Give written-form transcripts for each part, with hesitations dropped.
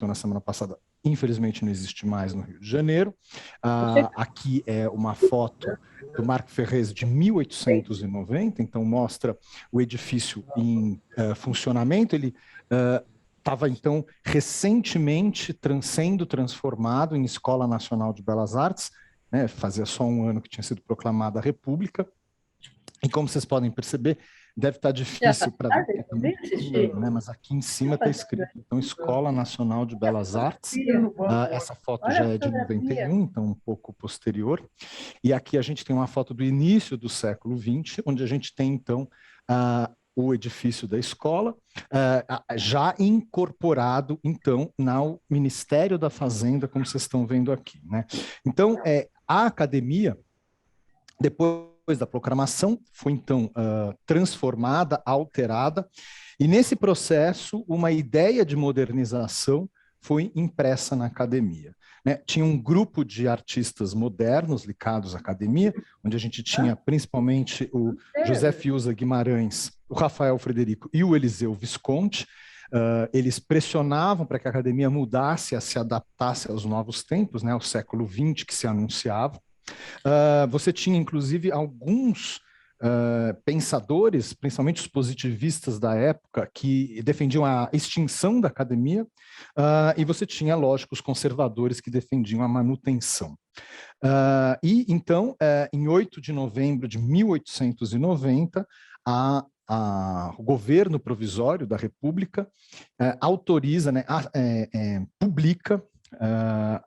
na semana passada, infelizmente não existe mais no Rio de Janeiro. Aqui é uma foto do Marco Ferrez de 1890, então mostra o edifício em funcionamento. Ele estava, então, recentemente sendo transformado em Escola Nacional de Belas Artes, né? Fazia só um ano que tinha sido proclamada a República. E como vocês podem perceber, deve estar difícil para ver, porque está muito pequeno, né? Mas aqui em cima está escrito, então, Escola Nacional de Belas Artes. Essa foto já é de 91, então um pouco posterior. E aqui a gente tem uma foto do início do século XX, onde a gente tem, então, o edifício da escola, já incorporado, então, no Ministério da Fazenda, como vocês estão vendo aqui, né? Então, a academia, depois da proclamação, foi então transformada, alterada, e nesse processo, uma ideia de modernização foi impressa na academia, né? Tinha um grupo de artistas modernos ligados à academia, onde a gente tinha principalmente o José Fiuza Guimarães, o Rafael Frederico e o Eliseu Visconti. Eles pressionavam para que a academia mudasse, se adaptasse aos novos tempos, né, ao século XX que se anunciava. Você tinha, inclusive, alguns pensadores, principalmente os positivistas da época, que defendiam a extinção da academia, e você tinha, lógico, os conservadores que defendiam a manutenção. E, então, em 8 de novembro de 1890, o governo provisório da República autoriza, né, publica,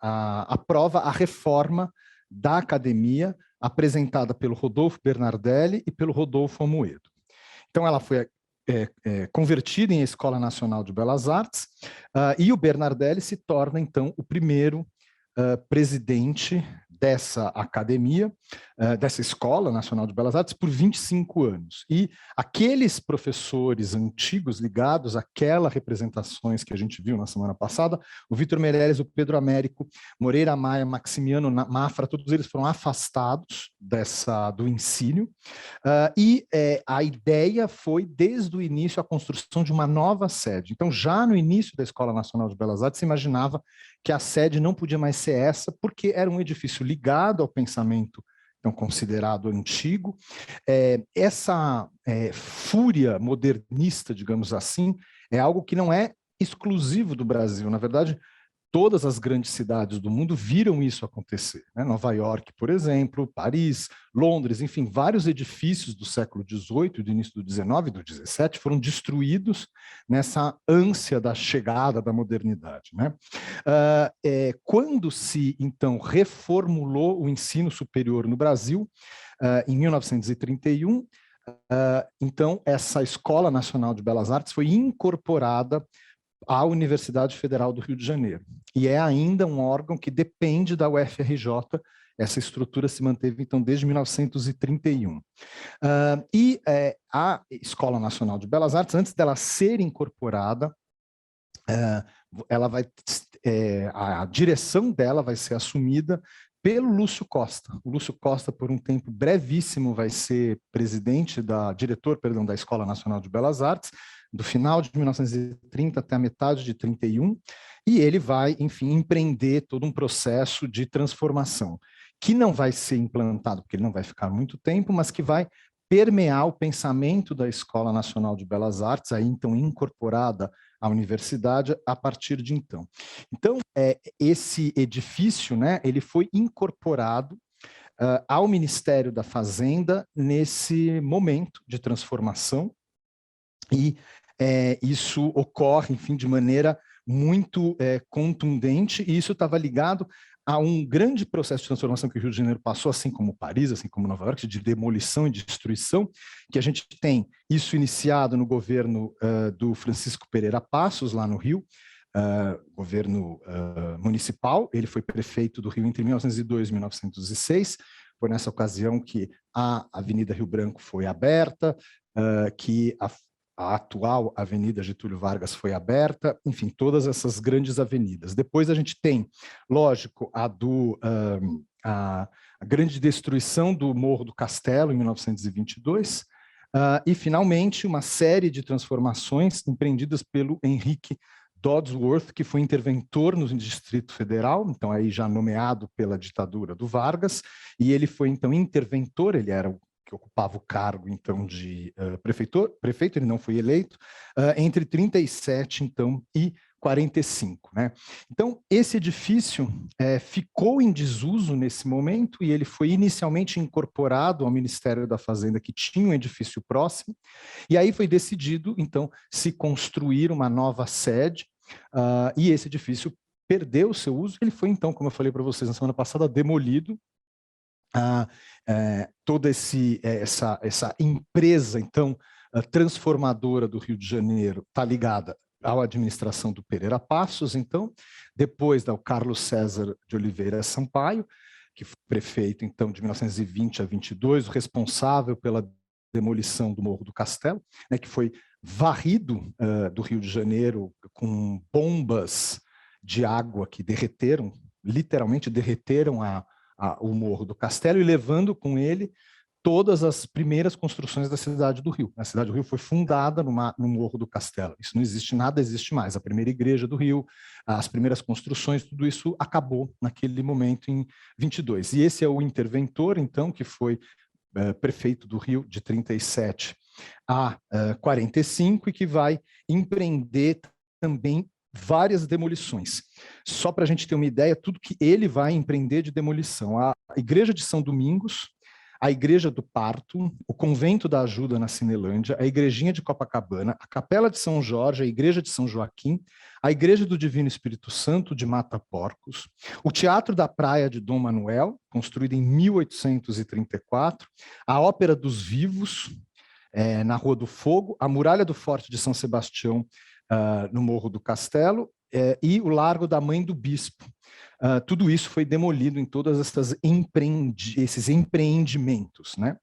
aprova a reforma da academia, apresentada pelo Rodolfo Bernardelli e pelo Rodolfo Amoedo. Então, ela foi convertida em Escola Nacional de Belas Artes, e o Bernardelli se torna, então, o primeiro presidente dessa academia, dessa Escola Nacional de Belas Artes, por 25 anos. E aqueles professores antigos ligados àquelas representações que a gente viu na semana passada, o Vitor Meirelles, o Pedro Américo, Moreira Maia, Maximiano Mafra, todos eles foram afastados do ensino, e a ideia foi, desde o início, a construção de uma nova sede. Então, já no início da Escola Nacional de Belas Artes, se imaginava que a sede não podia mais ser essa, porque era um edifício ligado ao pensamento, então, considerado antigo. Essa fúria modernista, digamos assim, é algo que não é exclusivo do Brasil. Na verdade, todas as grandes cidades do mundo viram isso acontecer, né? Nova York, por exemplo, Paris, Londres, enfim, vários edifícios do século XVIII, do início do XIX e do XVII foram destruídos nessa ânsia da chegada da modernidade, né? Quando se, então, reformulou o ensino superior no Brasil, em 1931, então, essa Escola Nacional de Belas Artes foi incorporada à Universidade Federal do Rio de Janeiro. E é ainda um órgão que depende da UFRJ. Essa estrutura se manteve, então, desde 1931. A Escola Nacional de Belas Artes, antes dela ser incorporada, a direção dela vai ser assumida pelo Lúcio Costa. O Lúcio Costa, por um tempo brevíssimo, vai ser diretor da Escola Nacional de Belas Artes, do final de 1930 até a metade de 31, e ele vai, enfim, empreender todo um processo de transformação, que não vai ser implantado, porque ele não vai ficar muito tempo, mas que vai permear o pensamento da Escola Nacional de Belas Artes, aí então incorporada à universidade a partir de então. Então, esse edifício, né, ele foi incorporado ao Ministério da Fazenda nesse momento de transformação, e isso ocorre, enfim, de maneira muito contundente, e isso estava ligado a um grande processo de transformação que o Rio de Janeiro passou, assim como Paris, assim como Nova York, de demolição e destruição, que a gente tem isso iniciado no governo do Francisco Pereira Passos, lá no Rio, governo municipal. Ele foi prefeito do Rio entre 1902 e 1906, foi nessa ocasião que a Avenida Rio Branco foi aberta, que a atual Avenida Getúlio Vargas foi aberta, enfim, todas essas grandes avenidas. Depois a gente tem, lógico, a grande destruição do Morro do Castelo, em 1922, e, finalmente, uma série de transformações empreendidas pelo Henrique Dodsworth, que foi interventor no Distrito Federal, então aí já nomeado pela ditadura do Vargas, e ele foi então interventor, ele era o que ocupava o cargo então de prefeito, ele não foi eleito, entre 37 então e 45, né? Então, esse edifício ficou em desuso nesse momento e ele foi inicialmente incorporado ao Ministério da Fazenda, que tinha um edifício próximo, e aí foi decidido, então, se construir uma nova sede, e esse edifício perdeu o seu uso, ele foi, então, como eu falei para vocês na semana passada, demolido. Toda essa empresa, então, transformadora do Rio de Janeiro está ligada à administração do Pereira Passos, então, depois do Carlos César de Oliveira Sampaio, que foi prefeito, então, de 1920 a 22, o responsável pela demolição do Morro do Castelo, né, que foi varrido do Rio de Janeiro com bombas de água que derreteram, literalmente derreteram o Morro do Castelo e levando com ele todas as primeiras construções da cidade do Rio. A cidade do Rio foi fundada no Morro do Castelo. Isso não existe, nada existe mais. A primeira igreja do Rio, as primeiras construções, tudo isso acabou naquele momento em 22. E esse é o interventor, então, que foi prefeito do Rio de 37 a 45 e que vai empreender também várias demolições. Só para a gente ter uma ideia, tudo que ele vai empreender de demolição. A Igreja de São Domingos, a Igreja do Parto, o Convento da Ajuda na Cinelândia, a Igrejinha de Copacabana, a Capela de São Jorge, a Igreja de São Joaquim, a Igreja do Divino Espírito Santo de Mata Porcos, o Teatro da Praia de Dom Manuel, construído em 1834, a Ópera dos Vivos, na Rua do Fogo, a Muralha do Forte de São Sebastião, no Morro do Castelo, e o Largo da Mãe do Bispo. Tudo isso foi demolido em todos esses empreendimentos, né?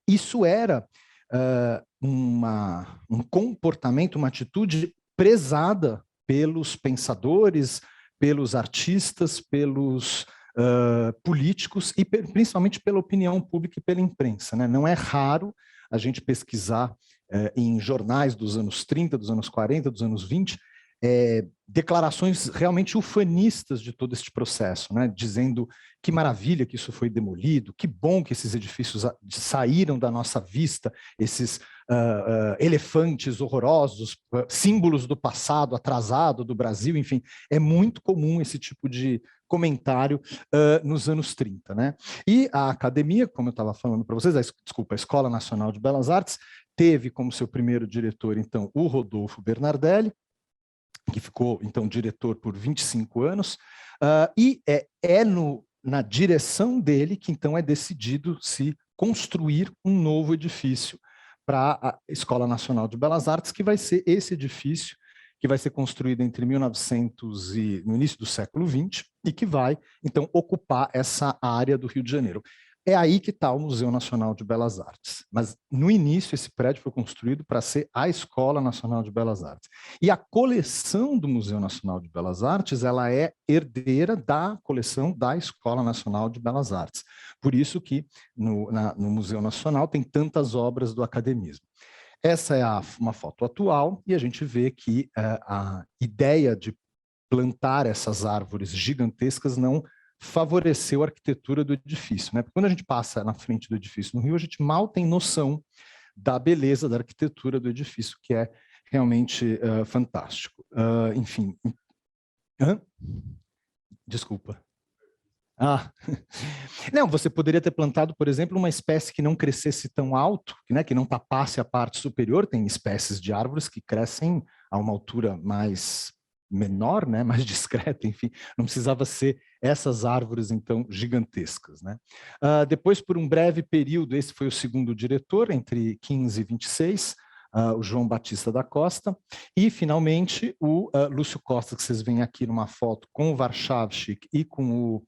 Isso era um comportamento, uma atitude prezada pelos pensadores, pelos artistas, pelos políticos e principalmente pela opinião pública e pela imprensa, né? Não é raro a gente pesquisar em jornais dos anos 30, dos anos 40, dos anos 20, declarações realmente ufanistas de todo este processo, né? Dizendo que maravilha que isso foi demolido, que bom que esses edifícios saíram da nossa vista, esses elefantes horrorosos, símbolos do passado atrasado do Brasil, enfim, é muito comum esse tipo de comentário nos anos 30, né? E a academia, como eu estava falando para vocês, a Escola Nacional de Belas Artes, teve como seu primeiro diretor, então, o Rodolfo Bernardelli, que ficou, então, diretor por 25 anos, e na direção dele que, então, é decidido se construir um novo edifício para a Escola Nacional de Belas Artes, que vai ser esse edifício que vai ser construído entre 1900 e no início do século XX, e que vai, então, ocupar essa área do Rio de Janeiro. É aí que está o Museu Nacional de Belas Artes. Mas, no início, esse prédio foi construído para ser a Escola Nacional de Belas Artes. E a coleção do Museu Nacional de Belas Artes, ela é herdeira da coleção da Escola Nacional de Belas Artes. Por isso que, no Museu Nacional, tem tantas obras do academismo. Essa é uma foto atual, e a gente vê que a ideia de plantar essas árvores gigantescas não favoreceu a arquitetura do edifício, né? Porque quando a gente passa na frente do edifício no Rio, a gente mal tem noção da beleza da arquitetura do edifício, que é realmente fantástico. Enfim. Desculpa. Não, você poderia ter plantado, por exemplo, uma espécie que não crescesse tão alto, né, que não tapasse a parte superior. Tem espécies de árvores que crescem a uma altura mais menor, né, mais discreta, enfim, não precisava ser essas árvores, então, gigantescas, né. Depois, por um breve período, esse foi o segundo diretor, entre 15 e 26, o João Batista da Costa, e, finalmente, o Lúcio Costa, que vocês veem aqui numa foto com o Warschawski e com o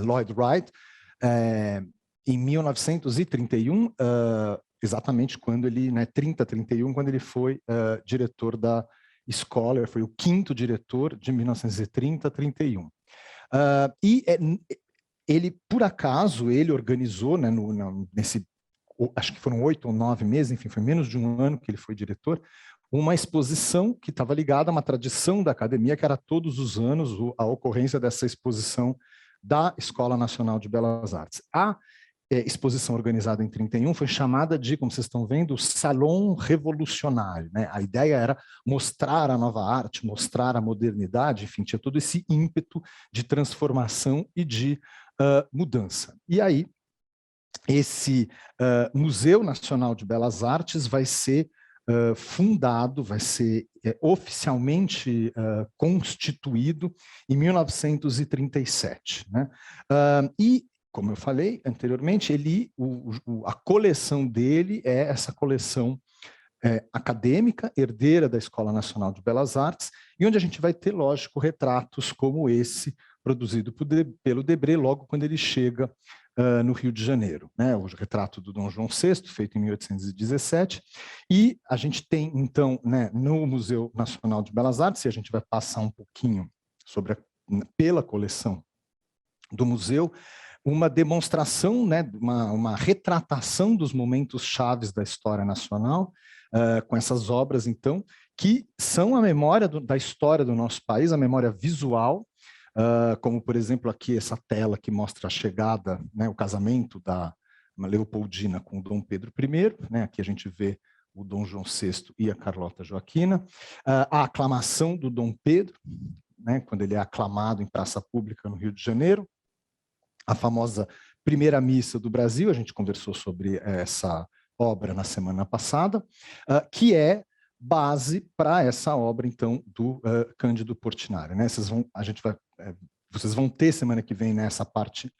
Lloyd Wright, em 1931, exatamente quando ele, 31, quando ele foi diretor da Scholar, foi o quinto diretor de 1930 a 31. Ele, por acaso, ele organizou, nesse acho que foram 8 ou 9 meses, enfim, foi menos de um ano que ele foi diretor, uma exposição que estava ligada a uma tradição da academia, que era todos os anos a ocorrência dessa exposição da Escola Nacional de Belas Artes. A exposição organizada em 31 foi chamada de, como vocês estão vendo, Salão Revolucionário, né? A ideia era mostrar a nova arte, mostrar a modernidade, enfim, tinha todo esse ímpeto de transformação e de mudança. E aí, esse Museu Nacional de Belas Artes vai ser fundado, vai ser oficialmente constituído em 1937. Né? E, como eu falei anteriormente, a coleção dele é essa coleção acadêmica, herdeira da Escola Nacional de Belas Artes, e onde a gente vai ter, lógico, retratos como esse, produzido pelo Debré, logo quando ele chega no Rio de Janeiro, né? O retrato do Dom João VI, feito em 1817, e a gente tem, então, né, no Museu Nacional de Belas Artes, e a gente vai passar um pouquinho pela coleção do museu, uma demonstração, né, uma retratação dos momentos chaves da história nacional, com essas obras, então, que são a memória da história do nosso país, a memória visual, como, por exemplo, aqui essa tela que mostra a chegada, né, o casamento da Leopoldina com o Dom Pedro I, né, aqui a gente vê o Dom João VI e a Carlota Joaquina, a aclamação do Dom Pedro, né, quando ele é aclamado em praça pública no Rio de Janeiro, a famosa primeira missa do Brasil, a gente conversou sobre essa obra na semana passada, que é base para essa obra, então, do Cândido Portinari. Né? Vocês vão ter semana que vem nessa parte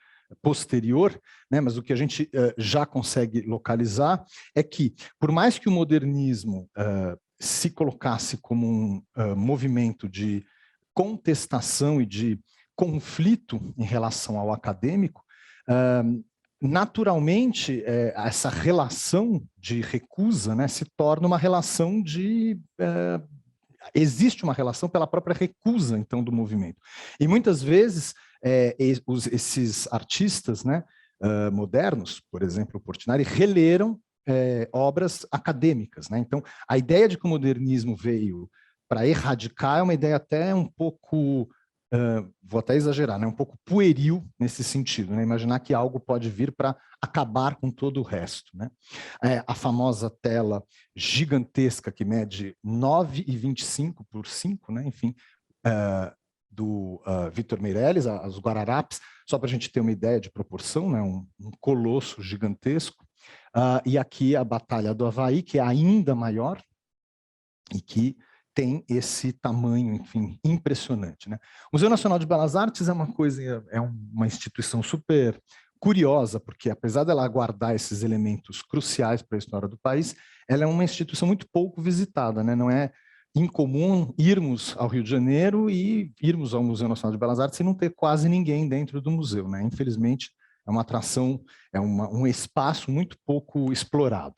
posterior, né? Mas o que a gente já consegue localizar é que, por mais que o modernismo se colocasse como um movimento de contestação e de conflito em relação ao acadêmico, naturalmente, essa relação de recusa, né, se torna uma relação de... existe uma relação pela própria recusa, então, do movimento. E muitas vezes, esses artistas, né, modernos, por exemplo, o Portinari, releram obras acadêmicas. Né? Então, a ideia de que o modernismo veio para erradicar é uma ideia até um pouco... vou até exagerar, né? Um pouco pueril nesse sentido, né? Imaginar que algo pode vir para acabar com todo o resto. Né? A famosa tela gigantesca que mede 9,25 por 5, né? Enfim, do Victor Meirelles, os Guararapes, só para a gente ter uma ideia de proporção, né? Um colosso gigantesco. E aqui a Batalha do Havaí, que é ainda maior e que tem esse tamanho, enfim, impressionante. Né? O Museu Nacional de Belas Artes é uma instituição super curiosa, porque apesar dela guardar esses elementos cruciais para a história do país, ela é uma instituição muito pouco visitada, né? Não é incomum irmos ao Rio de Janeiro e irmos ao Museu Nacional de Belas Artes e não ter quase ninguém dentro do museu. Né? Infelizmente, é uma atração, um espaço muito pouco explorado.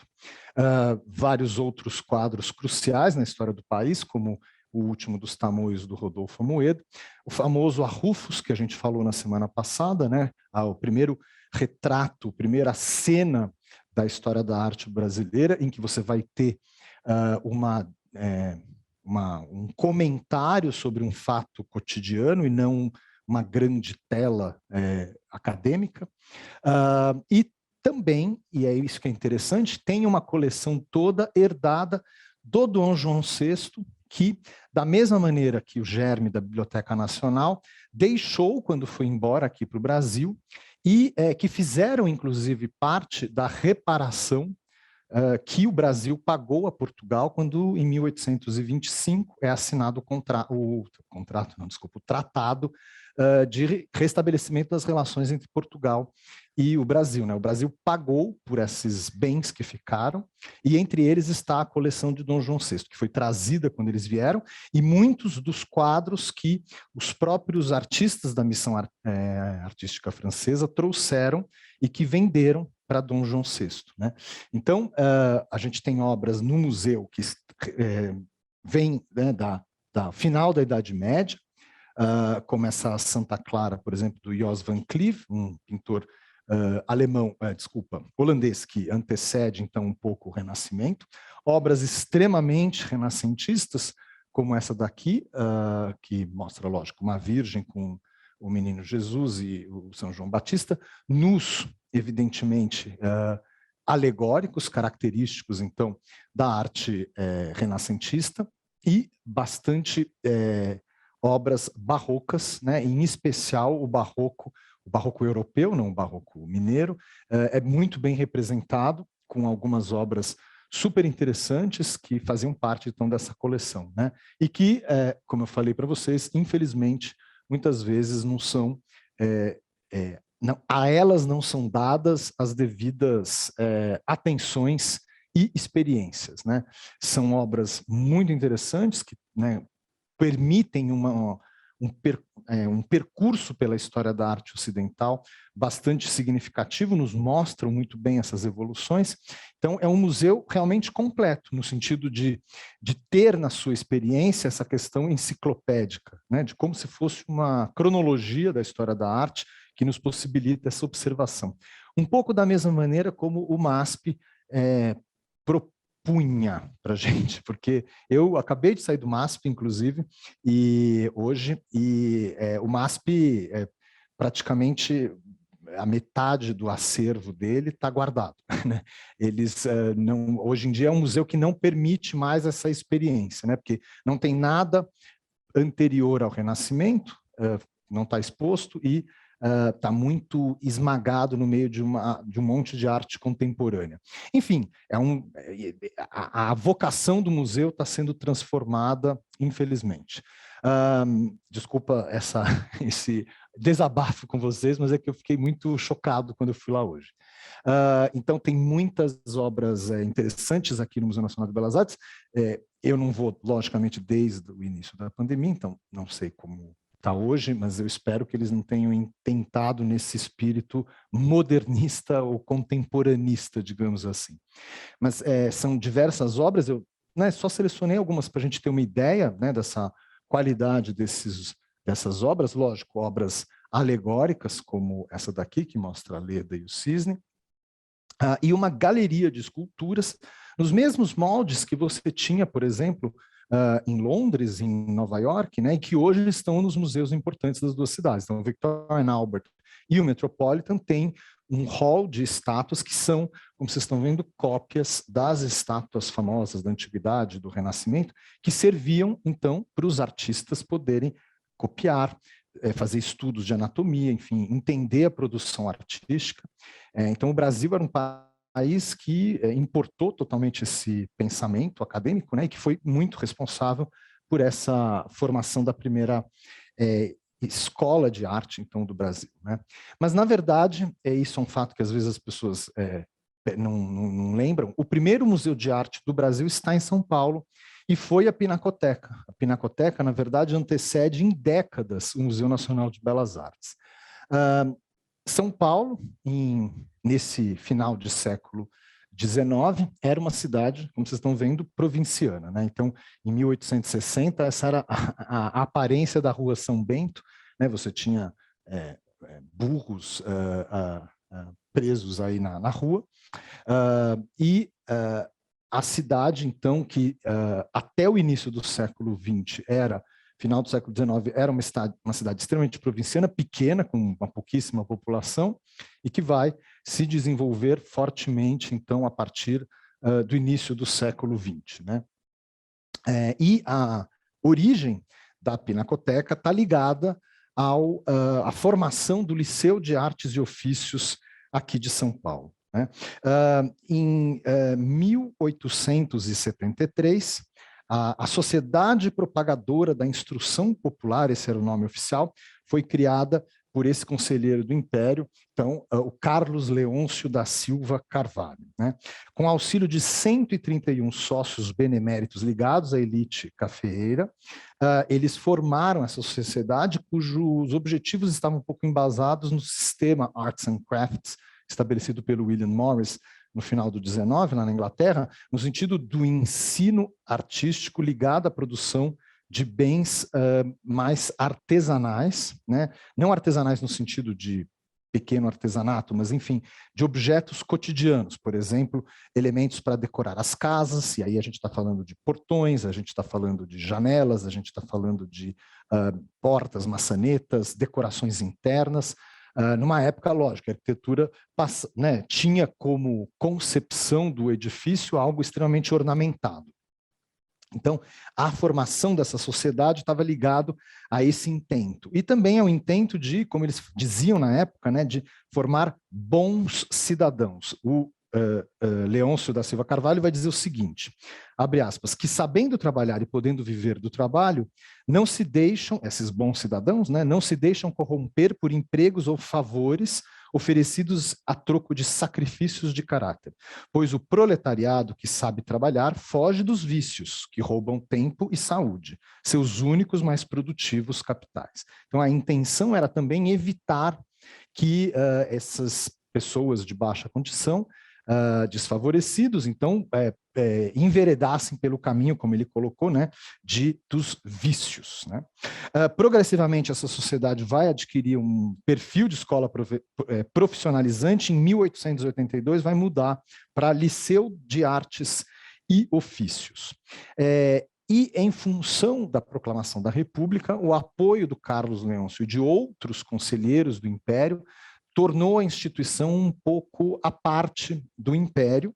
Vários outros quadros cruciais na história do país, como o último dos Tamoios, do Rodolfo Amoedo, o famoso Arrufos, que a gente falou na semana passada, né? O primeiro retrato, a primeira cena da história da arte brasileira, em que você vai ter um comentário sobre um fato cotidiano e não uma grande tela acadêmica. E também, e é isso que é interessante, tem uma coleção toda herdada do Dom João VI, que, da mesma maneira que o germe da Biblioteca Nacional, deixou quando foi embora aqui para o Brasil, e que fizeram, inclusive, parte da reparação que o Brasil pagou a Portugal quando, em 1825, é assinado o tratado de restabelecimento das relações entre Portugal e o Brasil. Né? O Brasil pagou por esses bens que ficaram, e entre eles está a coleção de Dom João VI, que foi trazida quando eles vieram, e muitos dos quadros que os próprios artistas da missão artística francesa trouxeram e que venderam para Dom João VI. Né? Então, a gente tem obras no museu que vêm, né, da final da Idade Média, como essa Santa Clara, por exemplo, do Jos van Cleef, um pintor holandês, que antecede, então, um pouco o Renascimento. Obras extremamente renascentistas, como essa daqui, que mostra, lógico, uma virgem com o menino Jesus e o São João Batista, nus, evidentemente, alegóricos, característicos, então, da arte renascentista, e bastante obras barrocas, né, em especial o barroco europeu, não o barroco mineiro, é muito bem representado, com algumas obras super interessantes que faziam parte, então, dessa coleção, né? E que, como eu falei para vocês, infelizmente, muitas vezes não são, a elas não são dadas as devidas atenções e experiências, né? São obras muito interessantes que, né, permitem um percurso pela história da arte ocidental bastante significativo, nos mostram muito bem essas evoluções. Então, é um museu realmente completo, no sentido de ter na sua experiência essa questão enciclopédica, né, de como se fosse uma cronologia da história da arte que nos possibilita essa observação. Um pouco da mesma maneira como o MASP propunha para a gente, porque eu acabei de sair do MASP, inclusive, e hoje, o MASP praticamente a metade do acervo dele está guardado, né? Eles não, hoje em dia é um museu que não permite mais essa experiência, né? Porque não tem nada anterior ao Renascimento, não está exposto e está muito esmagado no meio de um monte de arte contemporânea. Enfim, a vocação do museu está sendo transformada, infelizmente. Desculpa esse desabafo com vocês, mas é que eu fiquei muito chocado quando eu fui lá hoje. Então, tem muitas obras interessantes aqui no Museu Nacional de Belas Artes. Eu não vou, logicamente, desde o início da pandemia, então não sei como está hoje, mas eu espero que eles não tenham tentado nesse espírito modernista ou contemporanista, digamos assim. Mas são diversas obras, eu só selecionei algumas para a gente ter uma ideia, né, dessa qualidade dessas obras, lógico, obras alegóricas, como essa daqui, que mostra a Leda e o Cisne, e uma galeria de esculturas, nos mesmos moldes que você tinha, por exemplo, em Londres, em Nova York, né, e que hoje estão nos museus importantes das duas cidades. Então, o Victoria and Albert e o Metropolitan têm um hall de estátuas que são, como vocês estão vendo, cópias das estátuas famosas da Antiguidade, do Renascimento, que serviam, então, para os artistas poderem copiar, fazer estudos de anatomia, enfim, entender a produção artística. Então, o Brasil era um país que importou totalmente esse pensamento acadêmico, né, e que foi muito responsável por essa formação da primeira escola de arte, então, do Brasil, né? Mas, na verdade, isso é um fato que às vezes as pessoas não lembram. O primeiro museu de arte do Brasil está em São Paulo, e foi a Pinacoteca. A Pinacoteca, na verdade, antecede em décadas o Museu Nacional de Belas Artes. São Paulo, nesse final de século XIX, era uma cidade, como vocês estão vendo, provinciana, né? Então, em 1860, essa era a aparência da Rua São Bento, né? Você tinha burros presos aí na rua, a cidade, então, que até o início do século XX final do século XIX, era uma cidade extremamente provinciana, pequena, com uma pouquíssima população, e que vai se desenvolver fortemente, então, a partir do início do século XX, né? E a origem da Pinacoteca está ligada à formação do Liceu de Artes e Ofícios aqui de São Paulo, né? Em 1873, a Sociedade Propagadora da Instrução Popular, esse era o nome oficial, foi criada por esse conselheiro do Império, então, o Carlos Leôncio da Silva Carvalho, né? Com auxílio de 131 sócios beneméritos ligados à elite cafeeira, eles formaram essa sociedade cujos objetivos estavam um pouco embasados no sistema Arts and Crafts, estabelecido pelo William Morris no final do 19, lá na Inglaterra, no sentido do ensino artístico ligado à produção de bens mais artesanais, né? Não artesanais no sentido de pequeno artesanato, mas enfim, de objetos cotidianos, por exemplo, elementos para decorar as casas, e aí a gente está falando de portões, a gente está falando de janelas, a gente está falando de portas, maçanetas, decorações internas. Numa época, lógico, a arquitetura tinha como concepção do edifício algo extremamente ornamentado. Então, a formação dessa sociedade estava ligado a esse intento. E também ao intento de, como eles diziam na época, né, de formar bons cidadãos. O Leôncio da Silva Carvalho vai dizer o seguinte, abre aspas, que sabendo trabalhar e podendo viver do trabalho, não se deixam, esses bons cidadãos, né, não se deixam corromper por empregos ou favores oferecidos a troco de sacrifícios de caráter, pois o proletariado que sabe trabalhar foge dos vícios, que roubam tempo e saúde, seus únicos mais produtivos capitais. Então a intenção era também evitar que essas pessoas de baixa condição desfavorecidos, então enveredassem pelo caminho, como ele colocou, né, dos vícios. Né? Progressivamente, essa sociedade vai adquirir um perfil de escola profissionalizante. Em 1882, vai mudar para Liceu de Artes e Ofícios. E, em função da proclamação da República, o apoio do Carlos Leôncio e de outros conselheiros do Império tornou a instituição um pouco à parte do Império,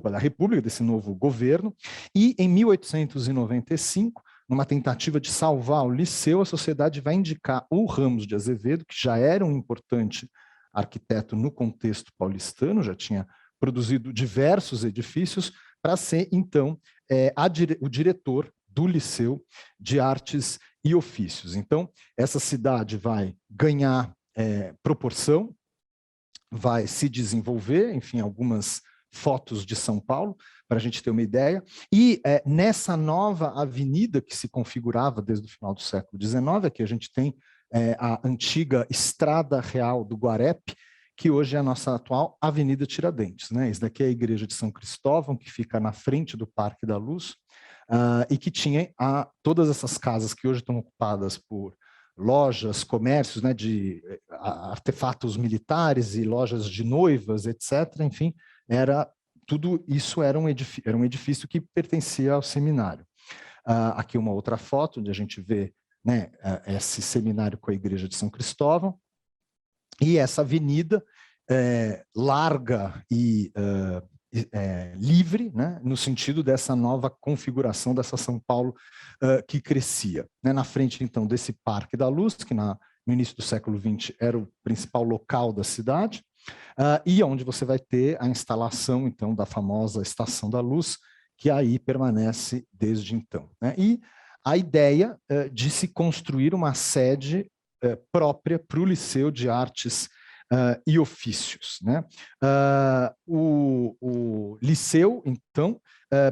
da República, desse novo governo, e em 1895, numa tentativa de salvar o Liceu, a sociedade vai indicar o Ramos de Azevedo, que já era um importante arquiteto no contexto paulistano, já tinha produzido diversos edifícios, para ser, então, o diretor do Liceu de Artes e Ofícios. Então, essa cidade vai ganhar proporção, vai se desenvolver, enfim, algumas fotos de São Paulo, para a gente ter uma ideia, e nessa nova avenida que se configurava desde o final do século XIX, aqui a gente tem a antiga Estrada Real do Guarepe, que hoje é a nossa atual Avenida Tiradentes. Né? Isso daqui é a Igreja de São Cristóvão, que fica na frente do Parque da Luz, e que tinha todas essas casas que hoje estão ocupadas por lojas, comércios, né, de artefatos militares e lojas de noivas, etc. Enfim, tudo isso era um edifício que pertencia ao seminário. Aqui uma outra foto, onde a gente vê, né, esse seminário com a Igreja de São Cristóvão, e essa avenida larga e livre, né, no sentido dessa nova configuração dessa São Paulo que crescia. Né, na frente, então, desse Parque da Luz, que no início do século XX era o principal local da cidade, e onde você vai ter a instalação, então, da famosa Estação da Luz, que aí permanece desde então. Né, e a ideia de se construir uma sede própria para o Liceu de Artes e Ofícios. Né? O Liceu, então,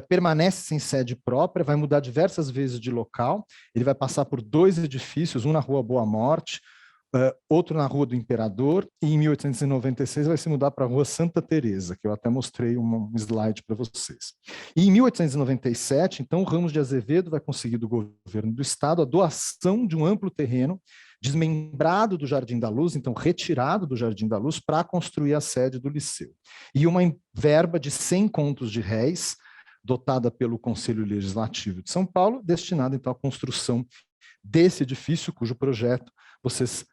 permanece sem sede própria, vai mudar diversas vezes de local, ele vai passar por 2 edifícios, um na Rua Boa Morte, outro na Rua do Imperador, e em 1896 vai se mudar para a Rua Santa Teresa, que eu até mostrei um slide para vocês. E em 1897, então, o Ramos de Azevedo vai conseguir do governo do estado a doação de um amplo terreno desmembrado do Jardim da Luz, então retirado do Jardim da Luz, para construir a sede do Liceu. E uma verba de 100 contos de réis, dotada pelo Conselho Legislativo de São Paulo, destinada então à construção desse edifício, cujo projeto vocês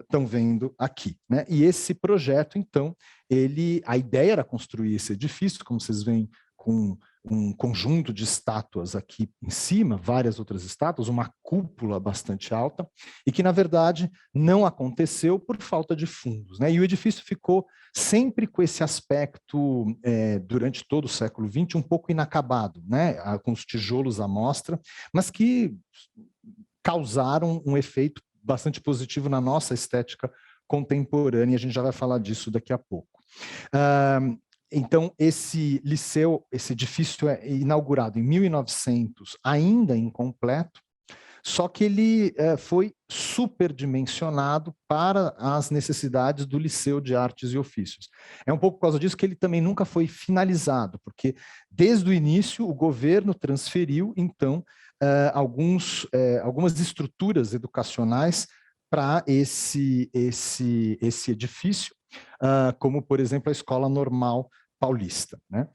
estão vendo aqui. Né? E esse projeto, então, a ideia era construir esse edifício, como vocês veem, com um conjunto de estátuas aqui em cima, várias outras estátuas, uma cúpula bastante alta, e que, na verdade, não aconteceu por falta de fundos. Né? E o edifício ficou sempre com esse aspecto, durante todo o século XX, um pouco inacabado, né? Com os tijolos à mostra, mas que causaram um efeito bastante positivo na nossa estética contemporânea, e a gente já vai falar disso daqui a pouco. Então, esse liceu, esse edifício é inaugurado em 1900, ainda incompleto, só que ele foi superdimensionado para as necessidades do Liceu de Artes e Ofícios. É um pouco por causa disso que ele também nunca foi finalizado, porque desde o início o governo transferiu, então, algumas estruturas educacionais para esse edifício, como, por exemplo, a Escola Normal Paulista, né?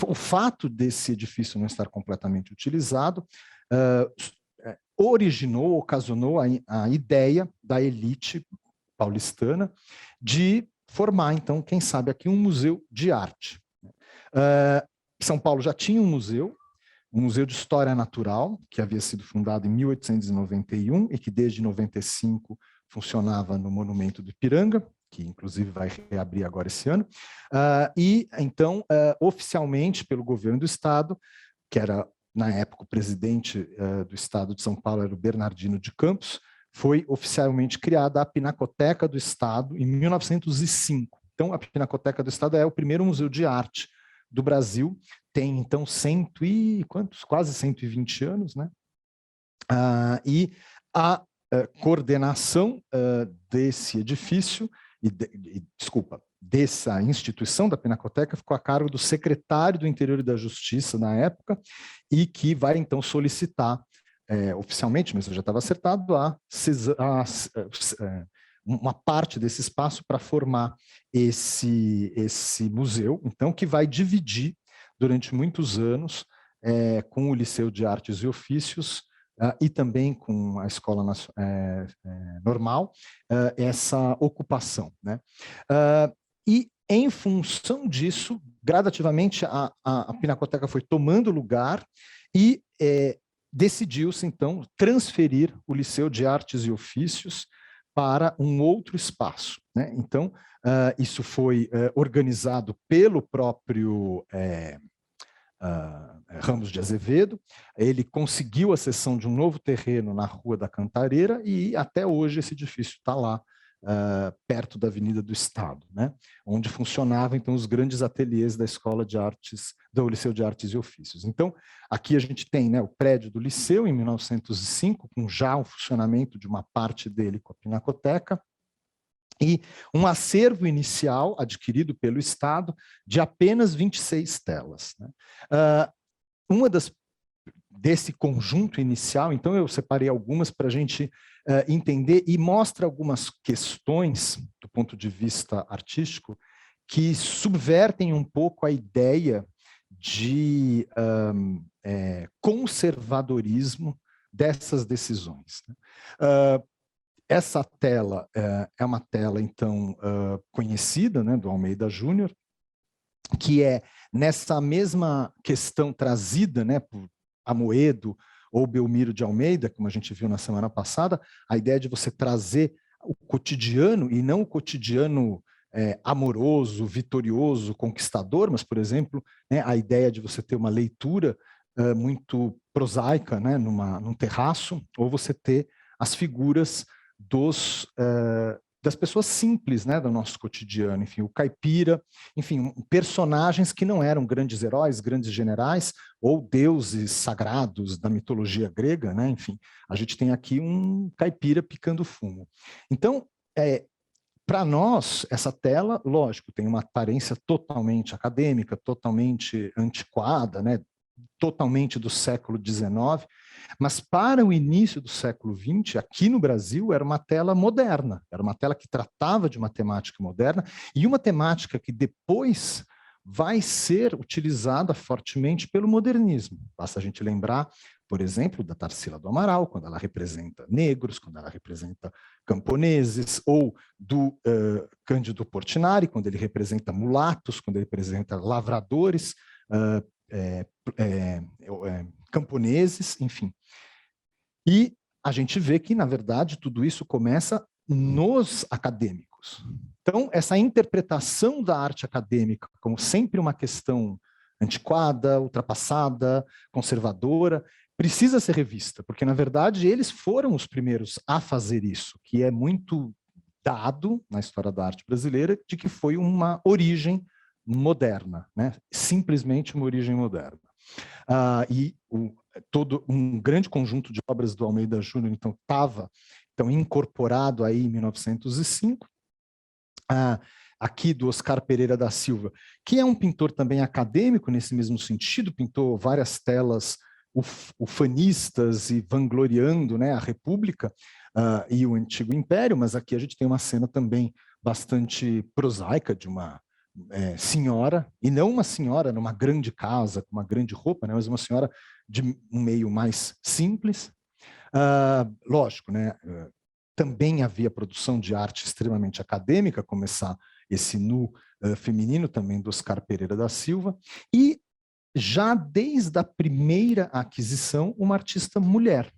O fato desse edifício não estar completamente utilizado ocasionou a ideia da elite paulistana de formar, então, quem sabe aqui, um museu de arte. São Paulo já tinha um museu de História Natural, que havia sido fundado em 1891 e que desde 95 funcionava no Monumento do Ipiranga, que inclusive vai reabrir agora esse ano, e então, oficialmente pelo governo do estado, que era na época o presidente do estado de São Paulo era o Bernardino de Campos, foi oficialmente criada a Pinacoteca do Estado em 1905. Então, a Pinacoteca do Estado é o primeiro museu de arte do Brasil, tem então quase 120 anos, né? E a coordenação desse edifício, dessa instituição da Pinacoteca ficou a cargo do secretário do Interior e da Justiça na época, e que vai então solicitar oficialmente, mas já estava acertado, uma parte desse espaço para formar esse museu, então, que vai dividir durante muitos anos com o Liceu de Artes e Ofícios e também com a Escola Normal, essa ocupação, né? E em função disso, gradativamente, a Pinacoteca foi tomando lugar e decidiu-se, então, transferir o Liceu de Artes e Ofícios para um outro espaço, né? Então, isso foi organizado pelo próprio Ramos de Azevedo. Ele conseguiu a cessão de um novo terreno na Rua da Cantareira e até hoje esse edifício está lá, perto da Avenida do Estado, né? Onde funcionavam então os grandes ateliês da Escola de Artes, do Liceu de Artes e Ofícios. Então, aqui a gente tem, né, o prédio do Liceu em 1905, com já o funcionamento de uma parte dele com a Pinacoteca, e um acervo inicial adquirido pelo Estado de apenas 26 telas, né? Desse conjunto inicial, então eu separei algumas para a gente entender, e mostra algumas questões do ponto de vista artístico que subvertem um pouco a ideia de conservadorismo dessas decisões, né? Essa tela é uma tela, então, conhecida, né, do Almeida Júnior, que é nessa mesma questão trazida, né, por Amoedo ou Belmiro de Almeida, como a gente viu na semana passada, a ideia de você trazer o cotidiano, e não o cotidiano amoroso, vitorioso, conquistador, mas, por exemplo, né, a ideia de você ter uma leitura muito prosaica, né, num terraço, ou você ter as figuras das pessoas simples, né, do nosso cotidiano, enfim, o caipira, enfim, personagens que não eram grandes heróis, grandes generais, ou deuses sagrados da mitologia grega, né, enfim, a gente tem aqui um caipira picando fumo. Então, para nós, essa tela, lógico, tem uma aparência totalmente acadêmica, totalmente antiquada, né, totalmente do século XIX, mas para o início do século XX, aqui no Brasil, era uma tela moderna, era uma tela que tratava de uma temática moderna, e uma temática que depois vai ser utilizada fortemente pelo modernismo. Basta a gente lembrar, por exemplo, da Tarsila do Amaral, quando ela representa negros, quando ela representa camponeses, ou do Cândido Portinari, quando ele representa mulatos, quando ele representa lavradores, camponeses, enfim. E a gente vê que, na verdade, tudo isso começa nos acadêmicos. Então, essa interpretação da arte acadêmica como sempre uma questão antiquada, ultrapassada, conservadora, precisa ser revista, porque, na verdade, eles foram os primeiros a fazer isso, que é muito dado na história da arte brasileira, de que foi uma origem moderna, né? Simplesmente uma origem moderna. Todo um grande conjunto de obras do Almeida Júnior, então, estava incorporado aí em 1905, aqui do Oscar Pereira da Silva, que é um pintor também acadêmico nesse mesmo sentido, pintou várias telas ufanistas e vangloriando, né, a República e o Antigo Império, mas aqui a gente tem uma cena também bastante prosaica de uma senhora, e não uma senhora numa grande casa, com uma grande roupa, né, mas uma senhora de um meio mais simples. Lógico, né, também havia produção de arte extremamente acadêmica, começar esse nu feminino também do Oscar Pereira da Silva, e já desde a primeira aquisição, uma artista mulher.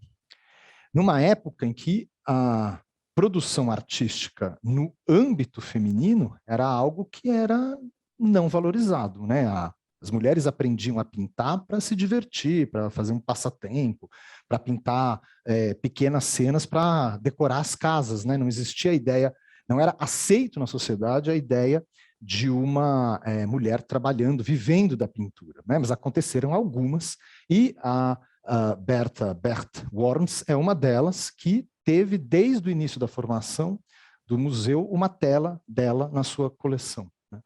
Numa época em que a produção artística no âmbito feminino era algo que era não valorizado, né? As mulheres aprendiam a pintar para se divertir, para fazer um passatempo, para pintar pequenas cenas para decorar as casas, né? Não existia a ideia, não era aceito na sociedade a ideia de uma mulher trabalhando, vivendo da pintura, né? Mas aconteceram algumas, e a Bertha Worms é uma delas, que teve, desde o início da formação do museu, uma tela dela na sua coleção, né?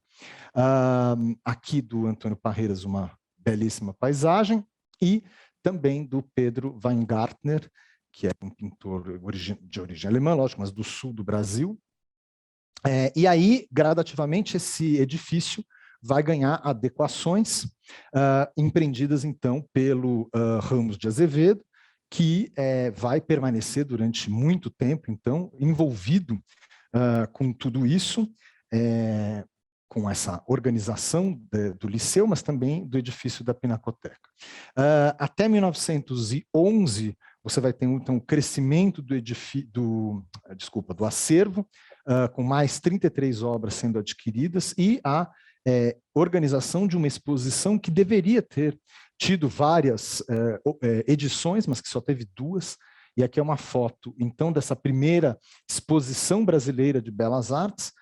Aqui do Antônio Parreiras, uma belíssima paisagem, e também do Pedro Weingartner, que é um pintor de origem alemã, lógico, mas do sul do Brasil. E aí, gradativamente, esse edifício vai ganhar adequações empreendidas, então, pelo Ramos de Azevedo, que vai permanecer durante muito tempo, então, envolvido com tudo isso, com essa organização do Liceu, mas também do edifício da Pinacoteca. Até 1911, você vai ter, então, o crescimento do acervo, com mais 33 obras sendo adquiridas, e a organização de uma exposição que deveria ter tido várias edições, mas que só teve 2, e aqui é uma foto, então, dessa primeira exposição brasileira de belas artes.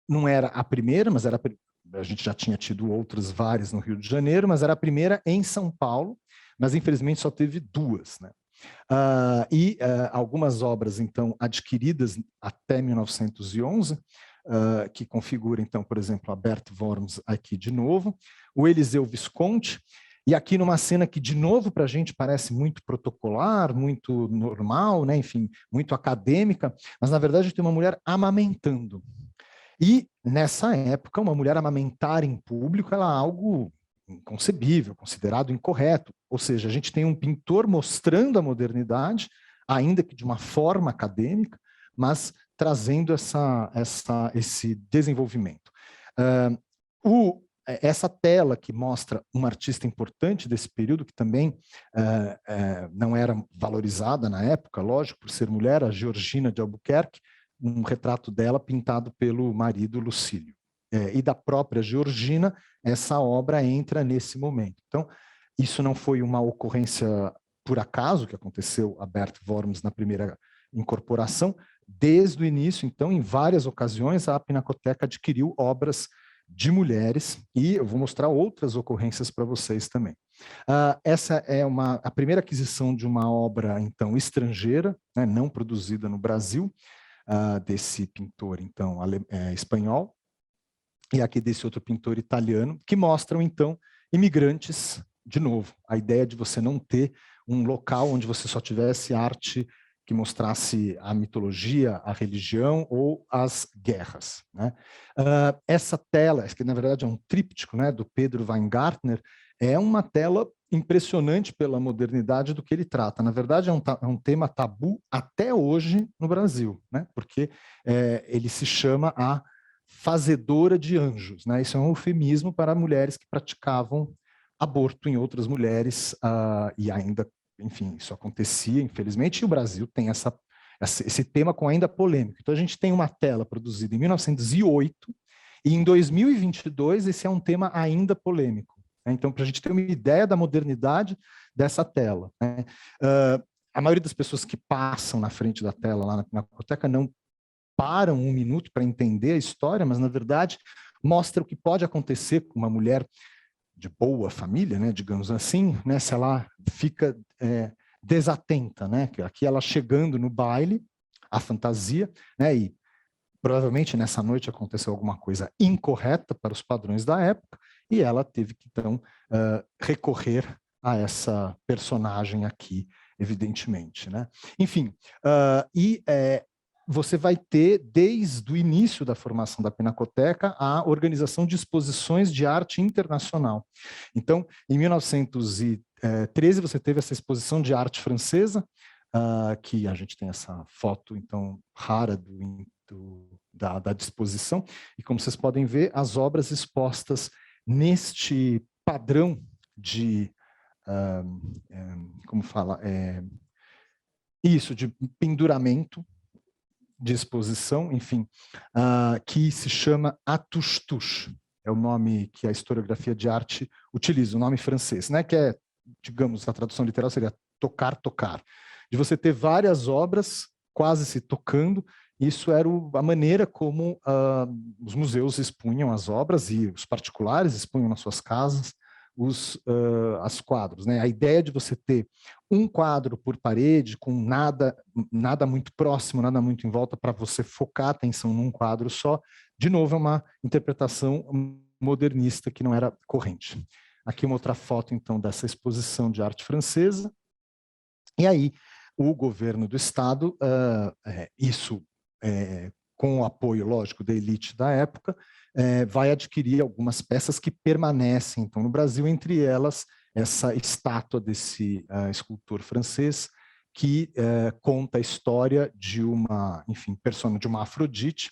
Não era a primeira, mas a gente já tinha tido outras várias no Rio de Janeiro, mas era a primeira em São Paulo, mas infelizmente só teve 2, né? Algumas obras, então, adquiridas até 1911, que configura, então, por exemplo, a Bertha Worms aqui de novo, o Eliseu Visconti, e aqui numa cena que, de novo, para a gente parece muito protocolar, muito normal, né? Enfim, muito acadêmica, mas, na verdade, tem uma mulher amamentando. E, nessa época, uma mulher amamentar em público era algo inconcebível, considerado incorreto. Ou seja, a gente tem um pintor mostrando a modernidade, ainda que de uma forma acadêmica, mas trazendo esse desenvolvimento. Essa tela que mostra uma artista importante desse período, que também não era valorizada na época, lógico, por ser mulher, a Georgina de Albuquerque, um retrato dela pintado pelo marido Lucílio. E da própria Georgina, essa obra entra nesse momento. Então, isso não foi uma ocorrência por acaso que aconteceu a Bertha Worms na primeira incorporação. Desde o início, então, em várias ocasiões, a Pinacoteca adquiriu obras de mulheres, e eu vou mostrar outras ocorrências para vocês também. Essa é a primeira aquisição de uma obra, então, estrangeira, né, não produzida no Brasil, desse pintor, então, espanhol, e aqui desse outro pintor italiano, que mostram, então, imigrantes, de novo, a ideia de você não ter um local onde você só tivesse arte que mostrasse a mitologia, a religião ou as guerras, né? Essa tela, que na verdade é um tríptico, né, do Pedro Weingartner, é uma tela impressionante pela modernidade do que ele trata. Na verdade, é um tema tabu até hoje no Brasil, né? Porque ele se chama a fazedora de anjos, né? Isso é um eufemismo para mulheres que praticavam aborto em outras mulheres, e ainda, enfim, isso acontecia, infelizmente, e o Brasil tem esse tema com ainda polêmica. Então, a gente tem uma tela produzida em 1908, e em 2022 esse é um tema ainda polêmico, né? Então, para a gente ter uma ideia da modernidade dessa tela, né? A maioria das pessoas que passam na frente da tela lá na Pinacoteca não param um minuto para entender a história, mas, na verdade, mostra o que pode acontecer com uma mulher de boa família, né, digamos assim, né, se ela fica desatenta, né? Aqui ela chegando no baile, a fantasia, né, e provavelmente nessa noite aconteceu alguma coisa incorreta para os padrões da época, e ela teve que, então, recorrer a essa personagem aqui, evidentemente, né? Enfim, você vai ter, desde o início da formação da Pinacoteca, a organização de exposições de arte internacional. Então, em 1913, você teve essa exposição de arte francesa, que a gente tem essa foto, então, rara da disposição, e como vocês podem ver, as obras expostas neste padrão de, como fala, isso, de penduramento, de exposição, enfim, que se chama atush-touche. É o nome que a historiografia de arte utiliza, o nome francês, né? Que é, digamos, a tradução literal seria tocar, tocar. De você ter várias obras quase se tocando, isso era a maneira como os museus expunham as obras e os particulares expunham nas suas casas as quadros, né? A ideia de você ter um quadro por parede, com nada muito próximo, nada muito em volta, para você focar a atenção num quadro só, de novo, é uma interpretação modernista que não era corrente. Aqui uma outra foto, então, dessa exposição de arte francesa. E aí, o governo do Estado, com o apoio, lógico, da elite da época, vai adquirir algumas peças que permanecem, então, no Brasil, entre elas, essa estátua desse escultor francês, que conta a história de uma, enfim, persona de uma Afrodite.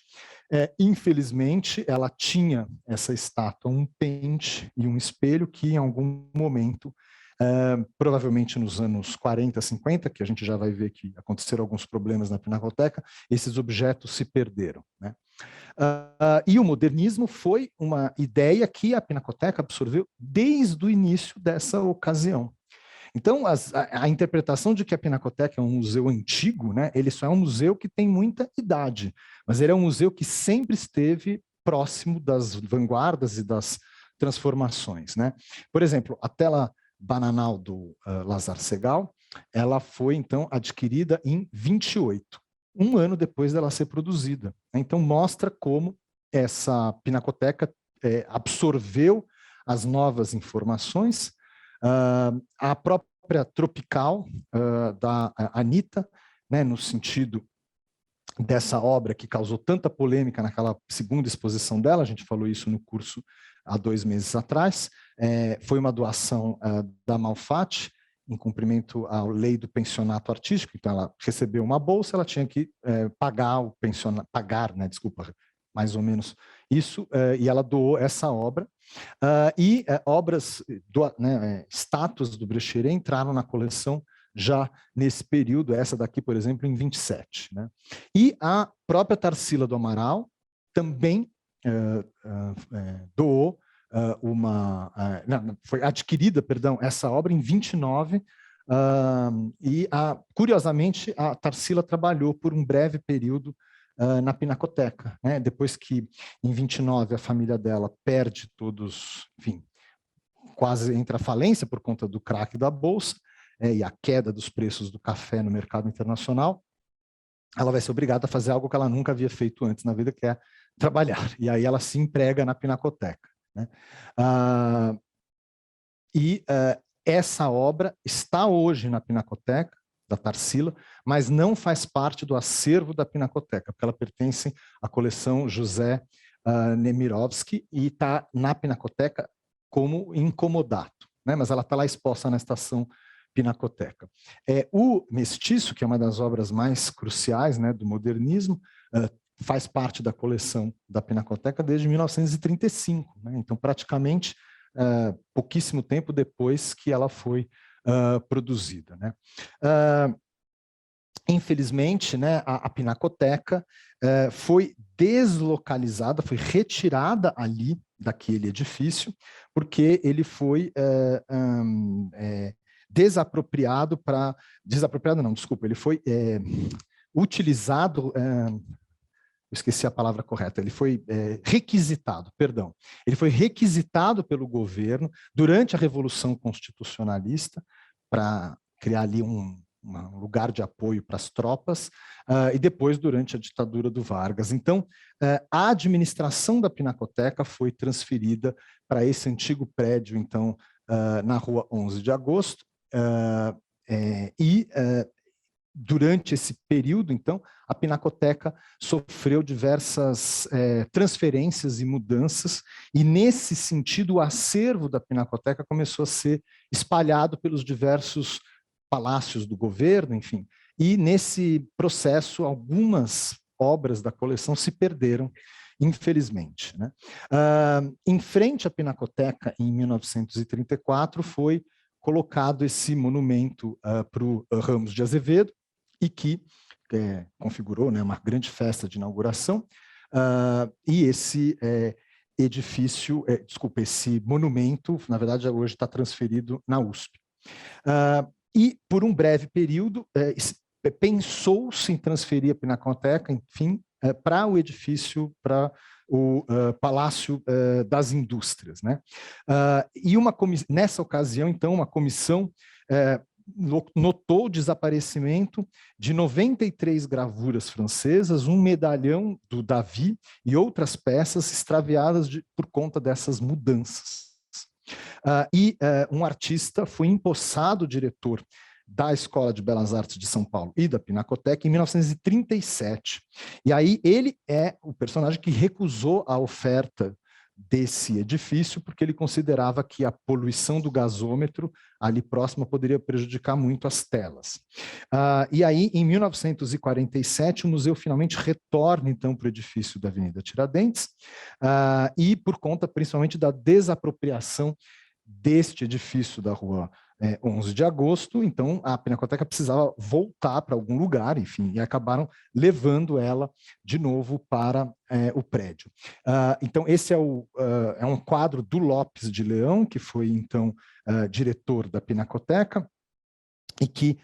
Infelizmente, ela tinha, essa estátua, um pente e um espelho que, em algum momento, provavelmente nos anos 40, 50, que a gente já vai ver que aconteceram alguns problemas na Pinacoteca, esses objetos se perderam, né? E o modernismo foi uma ideia que a Pinacoteca absorveu desde o início dessa ocasião. Então, a interpretação de que a Pinacoteca é um museu antigo, né, ele só é um museu que tem muita idade, mas ele é um museu que sempre esteve próximo das vanguardas e das transformações, né? Por exemplo, a tela bananal do Lazar Segal, ela foi, então, adquirida em 28, um ano depois dela ser produzida. Então, mostra como essa Pinacoteca absorveu as novas informações. A própria Tropical, da Anitta, né, no sentido dessa obra que causou tanta polêmica naquela segunda exposição dela, a gente falou isso no curso há 2 meses atrás, foi uma doação da Malfatti, em cumprimento à lei do pensionato artístico. Então, ela recebeu uma bolsa, ela tinha que pagar, né, desculpa, mais ou menos isso, e ela doou essa obra. Obras, estátuas do Brecheret entraram na coleção já nesse período, essa daqui, por exemplo, em 27. Né? E a própria Tarsila do Amaral também doou foi adquirida, perdão, essa obra em 29, curiosamente, a Tarsila trabalhou por um breve período na Pinacoteca, né? Depois que, em 29, a família dela perde todos, enfim, quase entra à falência por conta do craque da Bolsa, e a queda dos preços do café no mercado internacional, ela vai ser obrigada a fazer algo que ela nunca havia feito antes na vida, que é trabalhar. E aí ela se emprega na Pinacoteca. Né? Essa obra está hoje na Pinacoteca da Tarsila, mas não faz parte do acervo da Pinacoteca, porque ela pertence à coleção José Nemirovsky e está na Pinacoteca como incomodato, né? Mas ela está lá exposta na estação Pinacoteca. O Mestiço, que é uma das obras mais cruciais, né, do modernismo, faz parte da coleção da Pinacoteca desde 1935, né? Então praticamente pouquíssimo tempo depois que ela foi produzida, né? Infelizmente, né, a Pinacoteca foi deslocalizada, foi retirada ali daquele edifício, porque ele foi desapropriado para... Desapropriado não, desculpa, ele foi utilizado... Eu esqueci a palavra correta, ele foi requisitado, perdão. Ele foi requisitado pelo governo durante a Revolução Constitucionalista para criar ali um lugar de apoio para as tropas, e depois durante a ditadura do Vargas. Então, a administração da Pinacoteca foi transferida para esse antigo prédio, então, na Rua 11 de Agosto, durante esse período, então, a Pinacoteca sofreu diversas transferências e mudanças, e nesse sentido o acervo da Pinacoteca começou a ser espalhado pelos diversos palácios do governo, enfim, e nesse processo algumas obras da coleção se perderam, infelizmente, né? Em frente à Pinacoteca, em 1934, foi colocado esse monumento para o Ramos de Azevedo, e que configurou, né, uma grande festa de inauguração, e esse edifício, esse monumento, na verdade, hoje está transferido na USP. E, por um breve período, pensou-se em transferir a Pinacoteca, enfim, para o edifício, para o Palácio das Indústrias, né? E nessa ocasião, então, uma comissão notou o desaparecimento de 93 gravuras francesas, um medalhão do Davi e outras peças extraviadas por conta dessas mudanças. Um artista foi empossado diretor da Escola de Belas Artes de São Paulo e da Pinacoteca em 1937. E aí ele é o personagem que recusou a oferta desse edifício, porque ele considerava que a poluição do gasômetro ali próxima poderia prejudicar muito as telas. E aí, em 1947, o museu finalmente retorna, então, para o edifício da Avenida Tiradentes, e por conta, principalmente, da desapropriação deste edifício da Rua 11 de Agosto, então a Pinacoteca precisava voltar para algum lugar, enfim, e acabaram levando ela de novo para o prédio. Então, esse é um quadro do Lopes de Leão, que foi, então, diretor da Pinacoteca, e que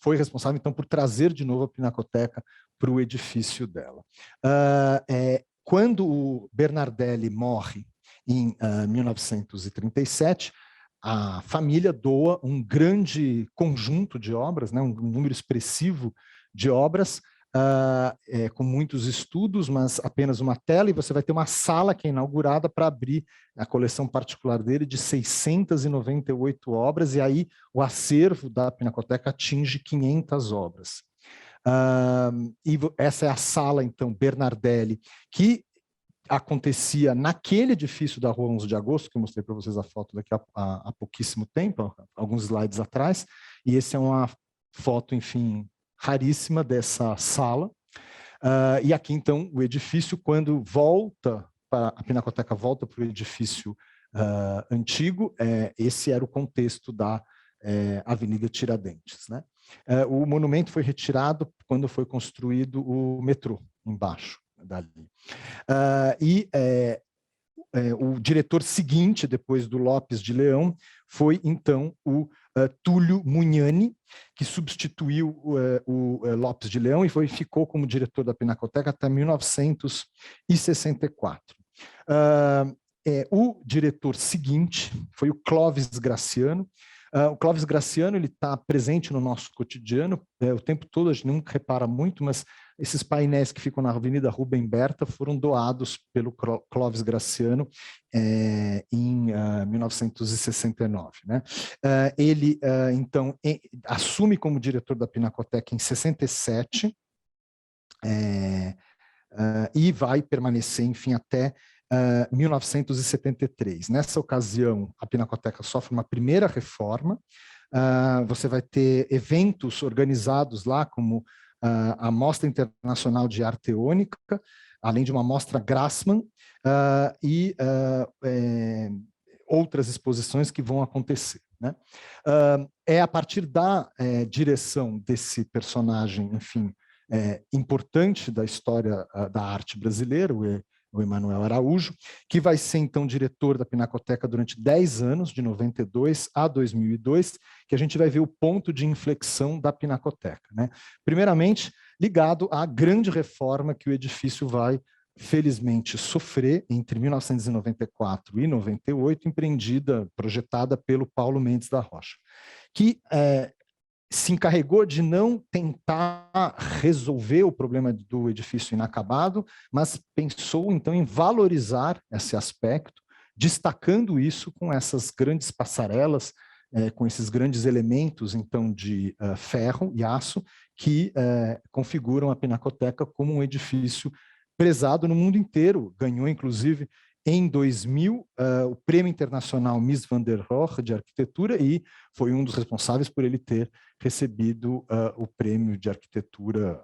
foi responsável, então, por trazer de novo a Pinacoteca para o edifício dela. Quando o Bernardelli morre, em 1937, a família doa um grande conjunto de obras, né, um número expressivo de obras, com muitos estudos, mas apenas uma tela, e você vai ter uma sala que é inaugurada para abrir a coleção particular dele de 698 obras, e aí o acervo da Pinacoteca atinge 500 obras. E essa é a sala, então, Bernardelli, que acontecia naquele edifício da Rua 11 de Agosto, que eu mostrei para vocês a foto daqui há pouquíssimo tempo, alguns slides atrás, e essa é uma foto, enfim, raríssima dessa sala. E aqui, então, o edifício, quando a Pinacoteca volta para o edifício antigo, esse era o contexto da Avenida Tiradentes, né? O monumento foi retirado quando foi construído o metrô embaixo dali. O diretor seguinte, depois do Lopes de Leão, foi, então, o Túlio Mugnani, que substituiu o Lopes de Leão e ficou como diretor da Pinacoteca até 1964. O diretor seguinte foi o Clóvis Graciano. O Clóvis Graciano está presente no nosso cotidiano o tempo todo, a gente nunca repara muito, mas esses painéis que ficam na Avenida Rubem Berta foram doados pelo Clóvis Graciano em 1969. Né? Ele, então, assume como diretor da Pinacoteca em 67 e vai permanecer, enfim, até 1973. Nessa ocasião, a Pinacoteca sofre uma primeira reforma. Você vai ter eventos organizados lá, como a Mostra Internacional de Arte Eônica, além de uma mostra Grassmann, e outras exposições que vão acontecer. Né? É a partir da direção desse personagem, enfim, importante da história da arte brasileira, o Emanuel Araújo, que vai ser, então, diretor da Pinacoteca durante 10 anos, de 92 a 2002, que a gente vai ver o ponto de inflexão da Pinacoteca. Né? Primeiramente, ligado à grande reforma que o edifício vai, felizmente, sofrer entre 1994 e 98, projetada pelo Paulo Mendes da Rocha, que se encarregou de não tentar resolver o problema do edifício inacabado, mas pensou, então, em valorizar esse aspecto destacando isso com essas grandes passarelas, com esses grandes elementos, então, de ferro e aço, que configuram a Pinacoteca como um edifício prezado no mundo inteiro. Ganhou, inclusive, em 2000, o Prêmio Internacional Mies van der Rohe de Arquitetura, e foi um dos responsáveis por ele ter recebido o prêmio de arquitetura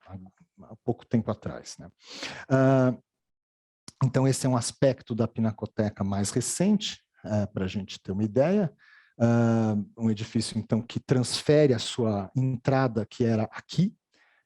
há pouco tempo atrás, né? Então, esse é um aspecto da Pinacoteca mais recente, para a gente ter uma ideia. Um edifício, então, que transfere a sua entrada, que era aqui,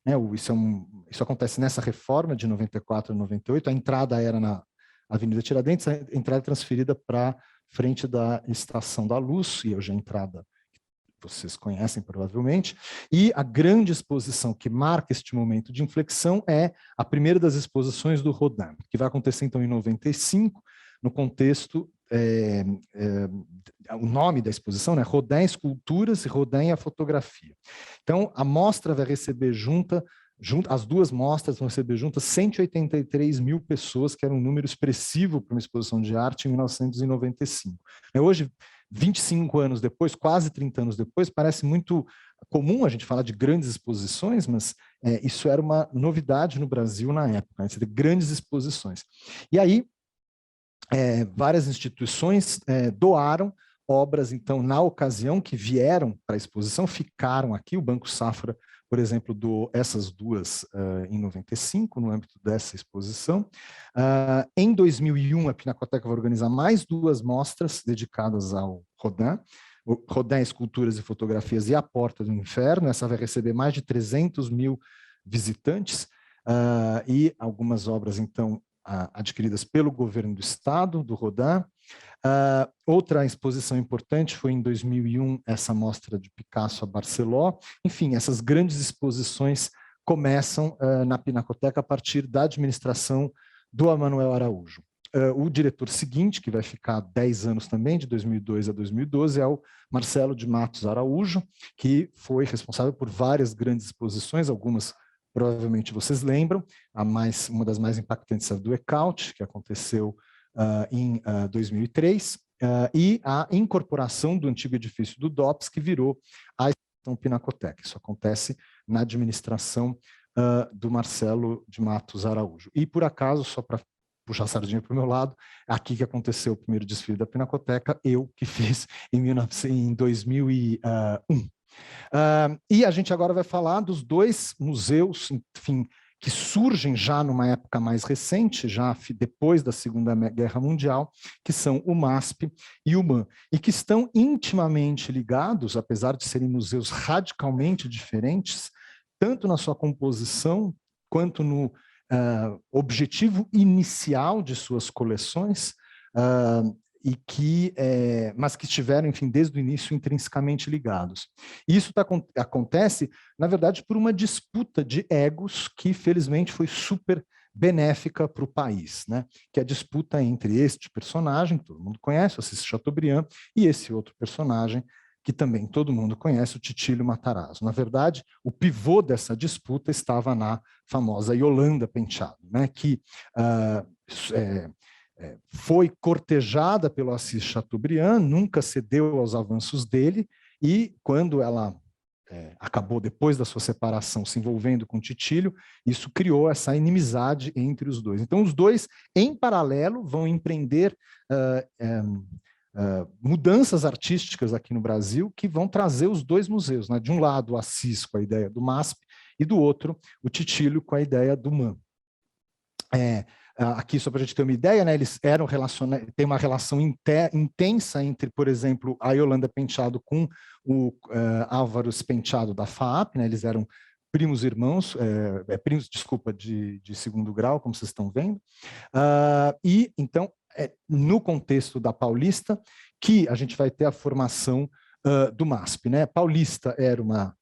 né? Isso acontece nessa reforma de 94 a 98, a entrada era na Avenida Tiradentes, a entrada é transferida para frente da Estação da Luz, e hoje a entrada que vocês conhecem provavelmente, e a grande exposição que marca este momento de inflexão é a primeira das exposições do Rodin, que vai acontecer então em 95, no contexto, o nome da exposição, né? Rodin Esculturas e Rodin a Fotografia. Então, a mostra vai receber as duas mostras vão receber juntas 183 mil pessoas, que era um número expressivo para uma exposição de arte em 1995. Hoje, 25 anos depois, quase 30 anos depois, parece muito comum a gente falar de grandes exposições, mas isso era uma novidade no Brasil na época, né? Grandes exposições. E aí, várias instituições doaram obras, então, na ocasião, que vieram para a exposição, ficaram aqui. O Banco Safra, por exemplo, doou essas duas em 95, no âmbito dessa exposição. Em 2001, a Pinacoteca vai organizar mais duas mostras dedicadas ao Rodin, Rodin Esculturas e Fotografias e A Porta do Inferno. Essa vai receber mais de 300 mil visitantes, e algumas obras, então, adquiridas pelo governo do estado, do Rodin. Outra exposição importante foi em 2001, essa mostra de Picasso a Barceló. Enfim, essas grandes exposições começam na Pinacoteca a partir da administração do Emanuel Araújo. O diretor seguinte, que vai ficar 10 anos também, de 2002 a 2012, é o Marcelo de Matos Araújo, que foi responsável por várias grandes exposições, algumas provavelmente vocês lembram. Uma das mais impactantes é a do Ecaute, que aconteceu em 2003, e a incorporação do antigo edifício do DOPS, que virou a Estação Pinacoteca. Isso acontece na administração do Marcelo de Matos Araújo. E, por acaso, só para puxar a sardinha para o meu lado, aqui que aconteceu o primeiro desfile da Pinacoteca, eu que fiz em 2001. E a gente agora vai falar dos dois museus, enfim, que surgem já numa época mais recente, já depois da Segunda Guerra Mundial, que são o MASP e o MAM, e que estão intimamente ligados, apesar de serem museus radicalmente diferentes, tanto na sua composição, quanto no objetivo inicial de suas coleções, mas que estiveram, enfim, desde o início intrinsecamente ligados. E isso acontece, na verdade, por uma disputa de egos que, felizmente, foi super benéfica para o país, né? Que é a disputa entre este personagem, que todo mundo conhece, o Assis Chateaubriand, e esse outro personagem, que também todo mundo conhece, o Titílio Matarazzo. Na verdade, o pivô dessa disputa estava na famosa Yolanda Penteado, né? Que foi cortejada pelo Assis Chateaubriand, nunca cedeu aos avanços dele, e quando ela acabou, depois da sua separação, se envolvendo com Titílio, isso criou essa inimizade entre os dois. Então, os dois, em paralelo, vão empreender mudanças artísticas aqui no Brasil, que vão trazer os dois museus, né? De um lado, o Assis com a ideia do MASP, e do outro, o Titílio com a ideia do MAM. Aqui, só para a gente ter uma ideia, né, eles têm uma relação intensa entre, por exemplo, a Yolanda Penteado com o Álvaro Penteado da FAAP, né, eles eram primos irmãos, desculpa, de segundo grau, como vocês estão vendo. E, então, no contexto da Paulista, que a gente vai ter a formação do MASP, né? Paulista era uma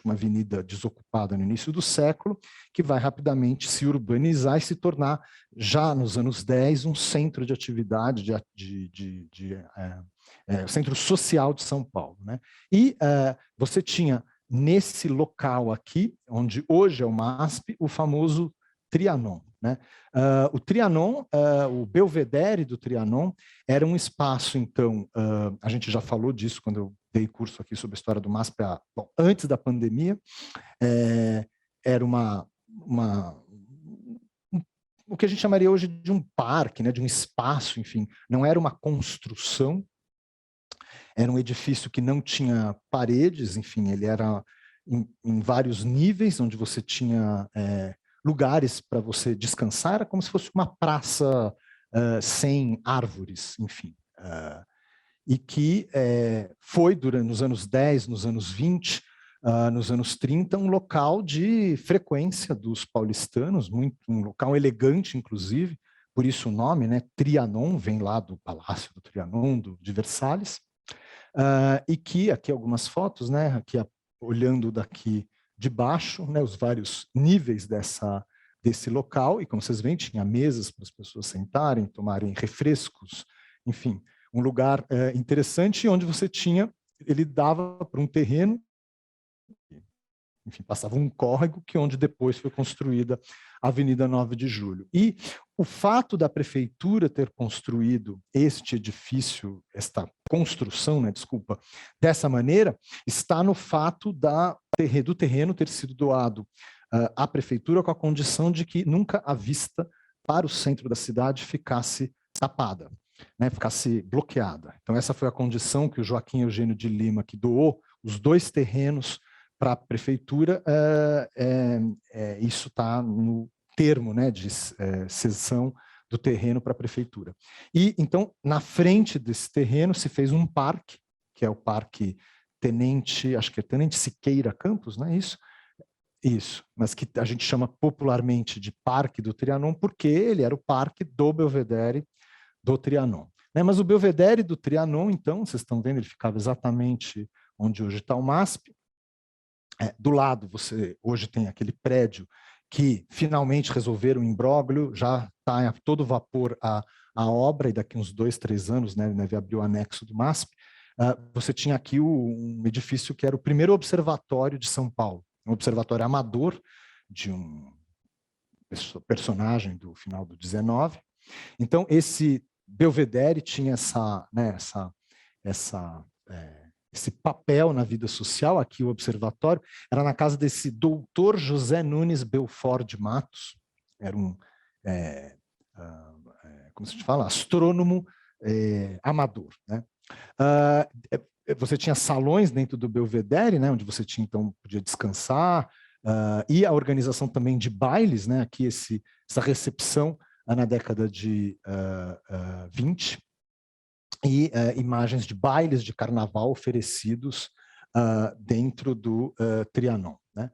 avenida desocupada no início do século, que vai rapidamente se urbanizar e se tornar, já nos anos 10, um centro de atividade, centro social de São Paulo, né? E você tinha, nesse local aqui, onde hoje é o MASP, o famoso Trianon. né? O Trianon, o Belvedere do Trianon, era um espaço, então, a gente já falou disso quando eu dei curso aqui sobre a história do MASP, bom, antes da pandemia, era o que a gente chamaria hoje de um parque, né, de um espaço, enfim, não era uma construção, era um edifício que não tinha paredes, enfim, ele era em vários níveis, onde você tinha lugares para você descansar, era como se fosse uma praça sem árvores, enfim. E que foi, nos anos 10, nos anos 20, nos anos 30, um local de frequência dos paulistanos, um local elegante, inclusive, por isso o nome, né? Trianon, vem lá do Palácio do Trianon, de Versalhes, e que, aqui algumas fotos, né? Aqui olhando daqui de baixo, né? Os vários níveis desse local, e como vocês veem, tinha mesas para as pessoas sentarem, tomarem refrescos, enfim, um lugar interessante, onde você tinha, ele dava para um terreno, enfim, passava um córrego, onde depois foi construída a Avenida 9 de Julho. E o fato da prefeitura ter construído este edifício, esta construção, né, desculpa, dessa maneira, está no fato do terreno ter sido doado à prefeitura com a condição de que nunca a vista para o centro da cidade ficasse tapada, né, ficasse bloqueada. Então essa foi a condição que o Joaquim Eugênio de Lima, que doou os 2 terrenos para a prefeitura, isso está no termo, né, de cessão do terreno para a prefeitura. E, então, na frente desse terreno se fez um parque, que é o Parque Tenente, acho que é Tenente Siqueira Campos, não é isso? Isso, mas que a gente chama popularmente de Parque do Trianon, porque ele era o parque do Belvedere do Trianon. Né? Mas o Belvedere do Trianon, então, vocês estão vendo, ele ficava exatamente onde hoje está o MASP. Do lado, você hoje tem aquele prédio que finalmente resolveram o imbróglio, já está a todo vapor a obra, e daqui uns 2, 3 anos, né, deve abrir o anexo do MASP. Você tinha aqui um edifício que era o primeiro observatório de São Paulo, um observatório amador de um personagem do final do 19. Então, esse Belvedere tinha esse papel na vida social. Aqui o observatório era na casa desse doutor José Nunes Belfort de Matos, era um, como se fala, astrônomo amador, né? Você tinha salões dentro do Belvedere, né, onde você tinha, então, podia descansar, e a organização também de bailes, né, aqui essa recepção na década de 20, e imagens de bailes de carnaval oferecidos dentro do Trianon, né?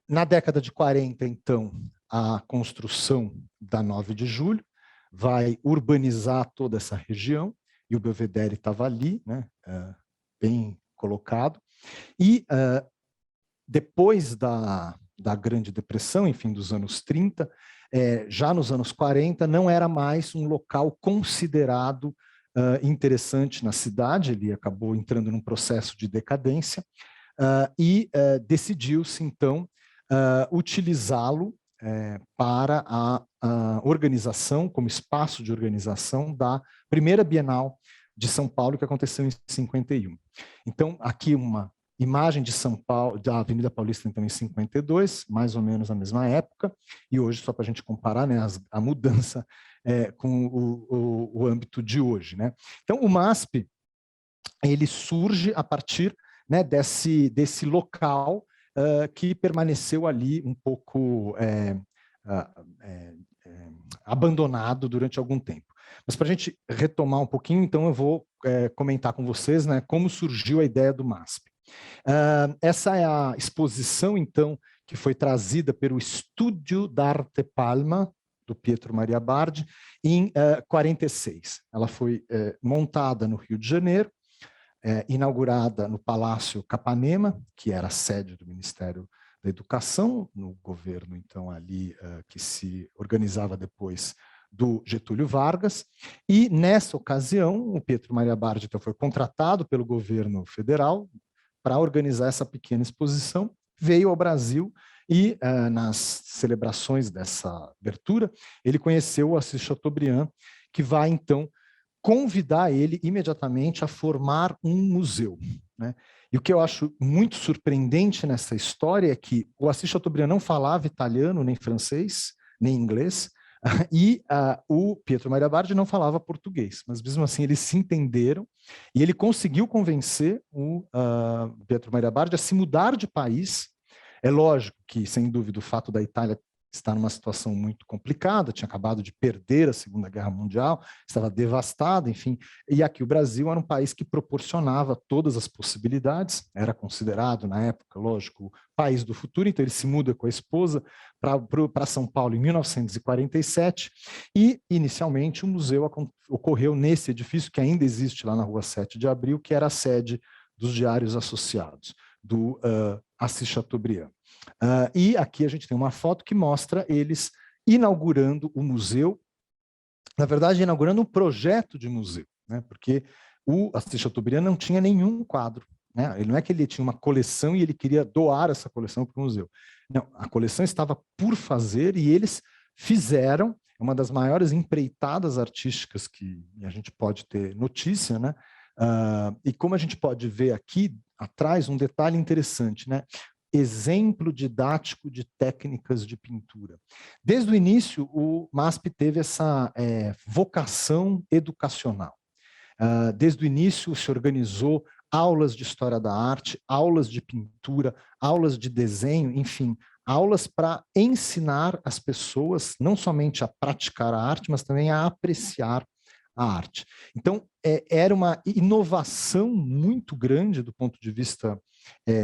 Na década de 40, então, a construção da 9 de Julho vai urbanizar toda essa região, e o Belvedere estava ali, né, bem colocado, e depois da Grande Depressão, enfim, dos anos 30, já nos anos 40, não era mais um local considerado interessante na cidade, ele acabou entrando num processo de decadência, e decidiu-se, então, utilizá-lo para a organização, como espaço de organização da primeira Bienal de São Paulo, que aconteceu em 51. Então, aqui uma imagem de São Paulo, da Avenida Paulista, então, em 52, mais ou menos na mesma época, e hoje, só para a gente comparar, né, a mudança com o âmbito de hoje, né? Então, o MASP, ele surge a partir, né, desse local que permaneceu ali um pouco abandonado durante algum tempo. Mas para a gente retomar um pouquinho, então eu vou comentar com vocês, né, como surgiu a ideia do MASP. Essa é a exposição, então, que foi trazida pelo Estúdio d'Arte Palma, do Pietro Maria Bardi, em 46. Ela foi montada no Rio de Janeiro, inaugurada no Palácio Capanema, que era a sede do Ministério da Educação, no governo, então, ali, que se organizava depois do Getúlio Vargas, e nessa ocasião o Pietro Maria Bardi então, foi contratado pelo governo federal para organizar essa pequena exposição, veio ao Brasil E nas celebrações dessa abertura, ele conheceu o Assis Chateaubriand, que vai, então, convidar ele imediatamente a formar um museu, né? E o que eu acho muito surpreendente nessa história é que o Assis Chateaubriand não falava italiano, nem francês, nem inglês, e o Pietro Maria Bardi não falava português, mas mesmo assim eles se entenderam e ele conseguiu convencer o Pietro Maria Bardi a se mudar de país. É lógico que, sem dúvida, o fato da Itália estar numa situação muito complicada, tinha acabado de perder a Segunda Guerra Mundial, estava devastada, enfim, e aqui o Brasil era um país que proporcionava todas as possibilidades, era considerado, na época, lógico, o país do futuro, então ele se muda com a esposa para São Paulo em 1947, e, inicialmente, o museu ocorreu nesse edifício, que ainda existe lá na Rua 7 de Abril, que era a sede dos Diários Associados, do Assis Chateaubriand. E aqui a gente tem uma foto que mostra eles inaugurando o museu, na verdade, inaugurando um projeto de museu, né? Porque o Assis Chateaubriand não tinha nenhum quadro, né? Ele não é que ele tinha uma coleção e ele queria doar essa coleção para o museu. Não, a coleção estava por fazer e eles fizeram uma das maiores empreitadas artísticas que a gente pode ter notícia, né? E como a gente pode ver aqui atrás, um detalhe interessante, né? Exemplo didático de técnicas de pintura. Desde o início, o MASP teve essa vocação educacional. Desde o início, se organizou aulas de história da arte, aulas de pintura, aulas de desenho, enfim, aulas para ensinar as pessoas não somente a praticar a arte, mas também a apreciar a arte. Então, era uma inovação muito grande do ponto de vista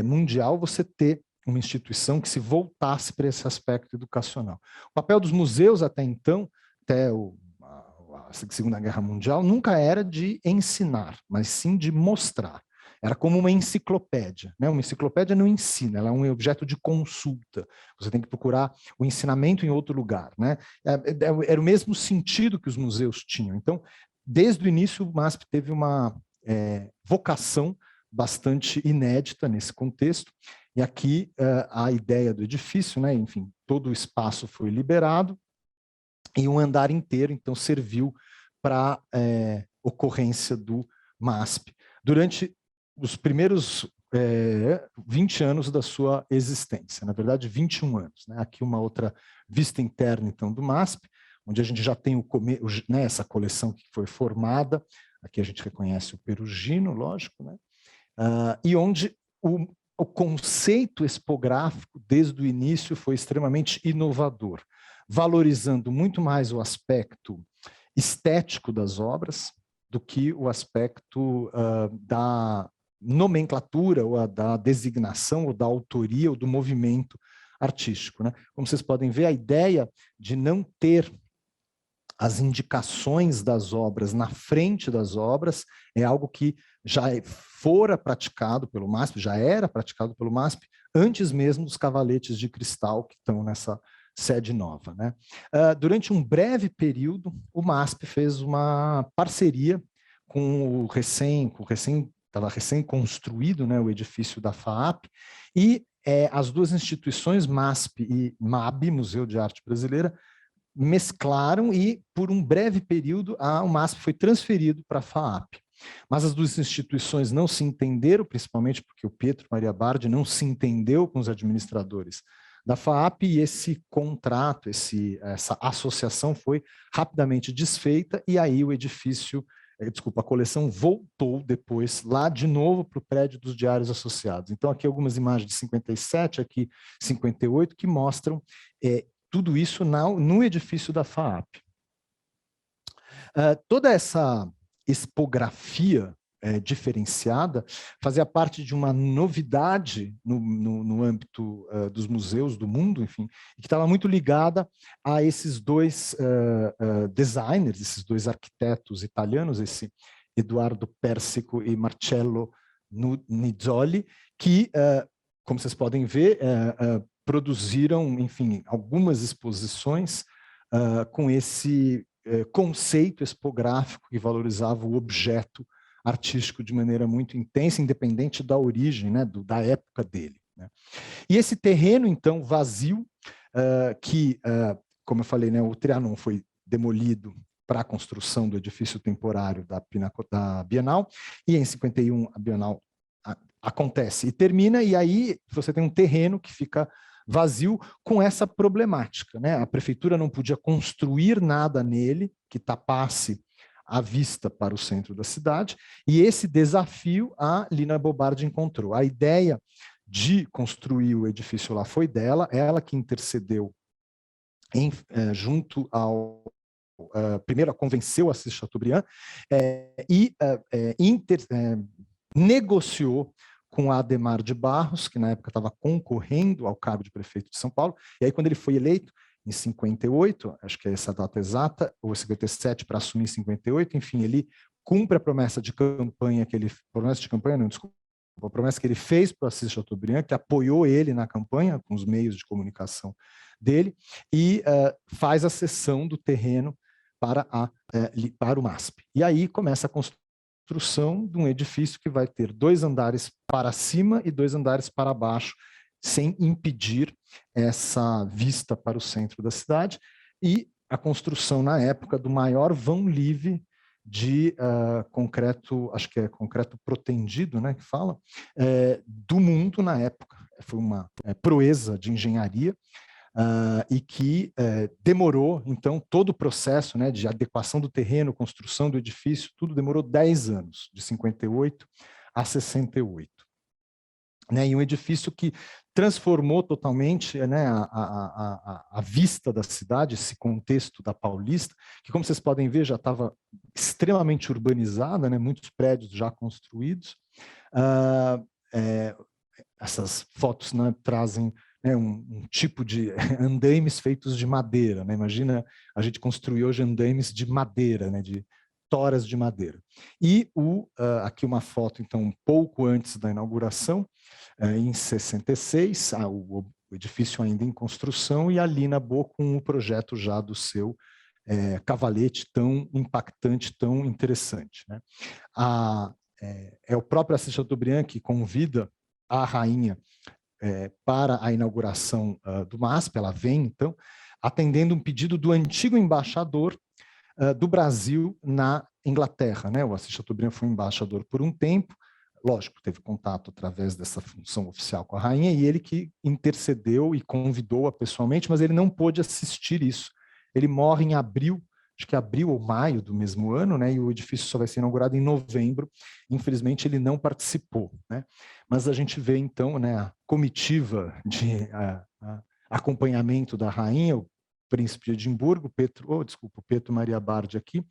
mundial você ter uma instituição que se voltasse para esse aspecto educacional. O papel dos museus até então, até a Segunda Guerra Mundial, nunca era de ensinar, mas sim de mostrar. Era como uma enciclopédia, né? Uma enciclopédia não ensina, ela é um objeto de consulta. Você tem que procurar o ensinamento em outro lugar, né? Era o mesmo sentido que os museus tinham. Então, desde o início, o MASP teve uma vocação bastante inédita nesse contexto. E aqui a ideia do edifício, né? Enfim, todo o espaço foi liberado e um andar inteiro, então, serviu para ocorrência do MASP. Durante os primeiros 20 anos da sua existência, na verdade 21 anos. Né? Aqui uma outra vista interna, então, do MASP, onde a gente já tem né, essa coleção que foi formada, aqui a gente reconhece o Perugino, lógico, né? E onde o conceito expográfico, desde o início, foi extremamente inovador, valorizando muito mais o aspecto estético das obras do que o aspecto da nomenclatura, ou da designação, ou da autoria, ou do movimento artístico. Né? Como vocês podem ver, a ideia de não ter as indicações das obras na frente das obras é algo que já fora praticado pelo MASP, já era praticado pelo MASP, antes mesmo dos cavaletes de cristal que estão nessa sede nova. Né? Durante um breve período, o MASP fez uma parceria com o estava recém-construído, né, o edifício da FAAP, e as duas instituições, MASP e MAB, Museu de Arte Brasileira, mesclaram e, por um breve período, o MASP foi transferido para a FAAP. Mas as duas instituições não se entenderam, principalmente porque o Pietro Maria Bardi não se entendeu com os administradores da FAAP, e esse contrato, essa associação foi rapidamente desfeita, e aí o edifício, a coleção voltou depois lá de novo para o prédio dos Diários Associados. Então aqui algumas imagens de 57, aqui 58, que mostram tudo isso no edifício da FAAP. Toda essa expografia diferenciada fazia parte de uma novidade no âmbito dos museus do mundo, enfim, e que estava muito ligada a esses dois designers, esses dois arquitetos italianos, esse Eduardo Persico e Marcello Nizzoli, que, como vocês podem ver, produziram, enfim, algumas exposições com esse conceito expográfico que valorizava o objeto artístico de maneira muito intensa, independente da origem, né, da época dele. né? E esse terreno, então, vazio, como eu falei, né, o Trianon foi demolido para a construção do edifício temporário da Bienal, e em 51 a Bienal acontece e termina, e aí você tem um terreno que fica vazio com essa problemática, né? A prefeitura não podia construir nada nele que tapasse a vista para o centro da cidade, e esse desafio a Lina Bobardi encontrou. A ideia de construir o edifício lá foi dela, ela que intercedeu junto ao primeiro convenceu Assis Chateaubriand e negociou com Adhemar de Barros, que na época estava concorrendo ao cargo de prefeito de São Paulo, e aí quando ele foi eleito, em 58, acho que é essa data exata, ou 57 para assumir em 58, enfim, ele cumpre a promessa de campanha a promessa que ele fez para o Assis Chateaubriand, que apoiou ele na campanha, com os meios de comunicação dele, e faz a cessão do terreno para o MASP. E aí começa a construção de um edifício que vai ter 2 andares para cima e 2 andares para baixo, sem impedir essa vista para o centro da cidade, e a construção, na época, do maior vão livre de concreto, acho que é concreto protendido, né, que fala, do mundo na época. Foi uma proeza de engenharia, e que demorou, então, todo o processo, né, de adequação do terreno, construção do edifício, tudo demorou 10 anos, de 58 a 68. Né, e um edifício que transformou totalmente, né, a vista da cidade, esse contexto da Paulista, que, como vocês podem ver, já estava extremamente urbanizada, né, muitos prédios já construídos. Essas fotos, né, trazem, né, um tipo de andaimes feitos de madeira, né? Imagina a gente construir hoje andaimes de madeira, né, de toras de madeira. E aqui uma foto, então, um pouco antes da inauguração, em 66, o edifício ainda em construção, e a Lina Bo com o projeto já do seu cavalete tão impactante, tão interessante, né? É o próprio Assis Chateaubriand que convida a rainha para a inauguração do MASP. Ela vem, então, atendendo um pedido do antigo embaixador do Brasil na Inglaterra, né? O Assis Chateaubriand foi embaixador por um tempo, lógico, teve contato através dessa função oficial com a rainha, e ele que intercedeu e convidou-a pessoalmente, mas ele não pôde assistir isso. Ele morre em abril, acho que abril ou maio do mesmo ano, né? E o edifício só vai ser inaugurado em novembro. Infelizmente, ele não participou, né? Mas a gente vê, então, né, a comitiva de acompanhamento da rainha, o príncipe de Edimburgo, Pedro Maria Bardi aqui,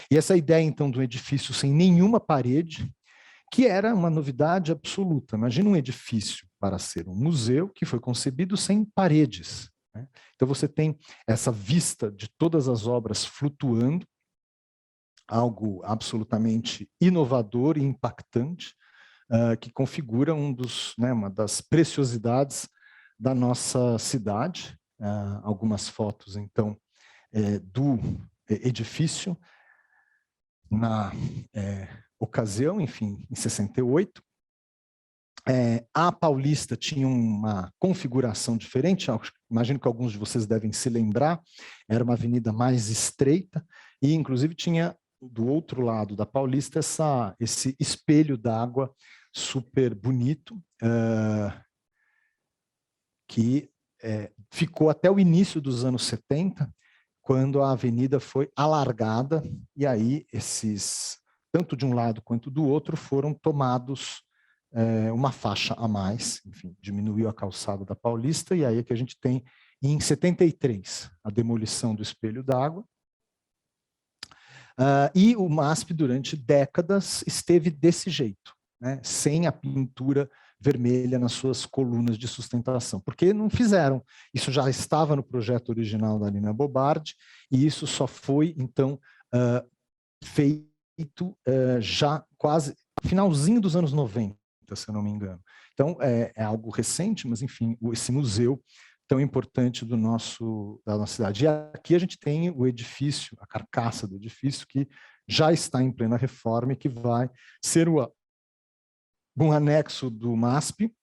e essa ideia, então, do edifício sem nenhuma parede, que era uma novidade absoluta. Imagina um edifício para ser um museu que foi concebido sem paredes, né? Então você tem essa vista de todas as obras flutuando, algo absolutamente inovador e impactante, que configura uma das preciosidades da nossa cidade. Algumas fotos, então, do edifício na ocasião, enfim, em 68. A Paulista tinha uma configuração diferente, imagino que alguns de vocês devem se lembrar, era uma avenida mais estreita, e inclusive tinha do outro lado da Paulista esse espelho d'água super bonito, que ficou até o início dos anos 70, quando a avenida foi alargada, e aí tanto de um lado quanto do outro, foram tomados uma faixa a mais, enfim, diminuiu a calçada da Paulista, e aí é que a gente tem, em 73, a demolição do espelho d'água, e o MASP, durante décadas, esteve desse jeito, né, sem a pintura vermelha nas suas colunas de sustentação, porque não fizeram. Isso já estava no projeto original da Lina Bobardi, e isso só foi, então, feito já quase finalzinho dos anos 90, se eu não me engano. Então, é algo recente, mas, enfim, esse museu tão importante da nossa cidade. E aqui a gente tem o edifício, a carcaça do edifício, que já está em plena reforma e que vai ser um anexo do MASP,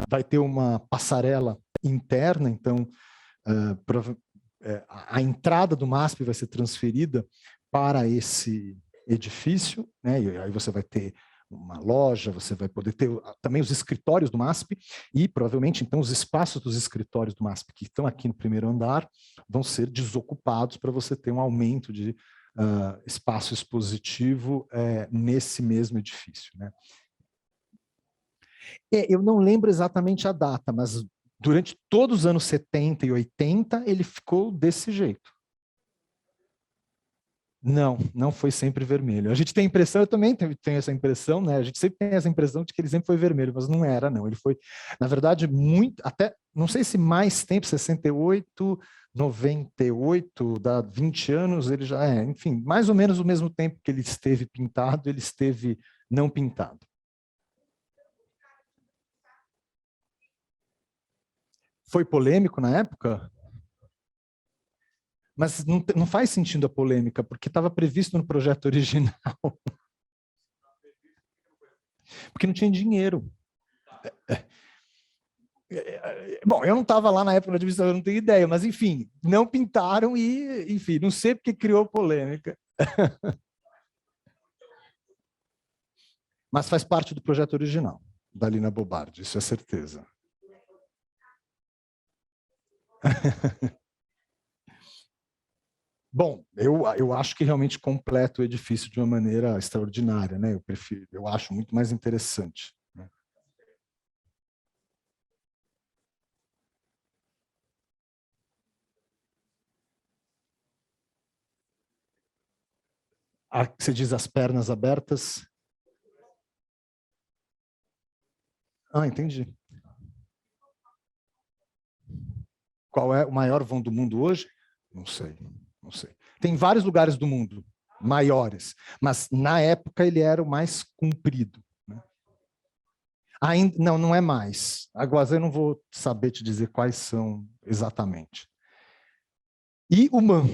vai ter uma passarela interna, então a entrada do MASP vai ser transferida para esse edifício, né? E aí você vai ter uma loja, você vai poder ter também os escritórios do MASP e provavelmente então os espaços dos escritórios do MASP que estão aqui no primeiro andar vão ser desocupados para você ter um aumento de espaço expositivo nesse mesmo edifício, né? Eu não lembro exatamente a data, mas durante todos os anos 70 e 80 ele ficou desse jeito. Não foi sempre vermelho. A gente tem a impressão, eu também tenho essa impressão, né? A gente sempre tem essa impressão de que ele sempre foi vermelho, mas não era, não. Ele foi, na verdade, muito, até, não sei se mais tempo, 68, 98, dá 20 anos, ele já enfim, mais ou menos o mesmo tempo que ele esteve pintado, ele esteve não pintado. Foi polêmico na época? Mas não faz sentido a polêmica, porque estava previsto no projeto original. Porque não tinha dinheiro. Bom, eu não estava lá na época da administração, eu não tenho ideia, mas enfim, não pintaram e, enfim, não sei porque criou polêmica. Mas faz parte do projeto original, da Lina Bobardi, isso é certeza. Bom, eu acho que realmente completa o edifício de uma maneira extraordinária, né? Eu acho muito mais interessante. Né? Você diz as pernas abertas? Ah, entendi. Qual é o maior vão do mundo hoje? Não sei, não sei. Tem vários lugares do mundo maiores, mas na época ele era o mais comprido. Né? Ainda, não é mais. Agora eu não vou saber te dizer quais são exatamente. E o MAN,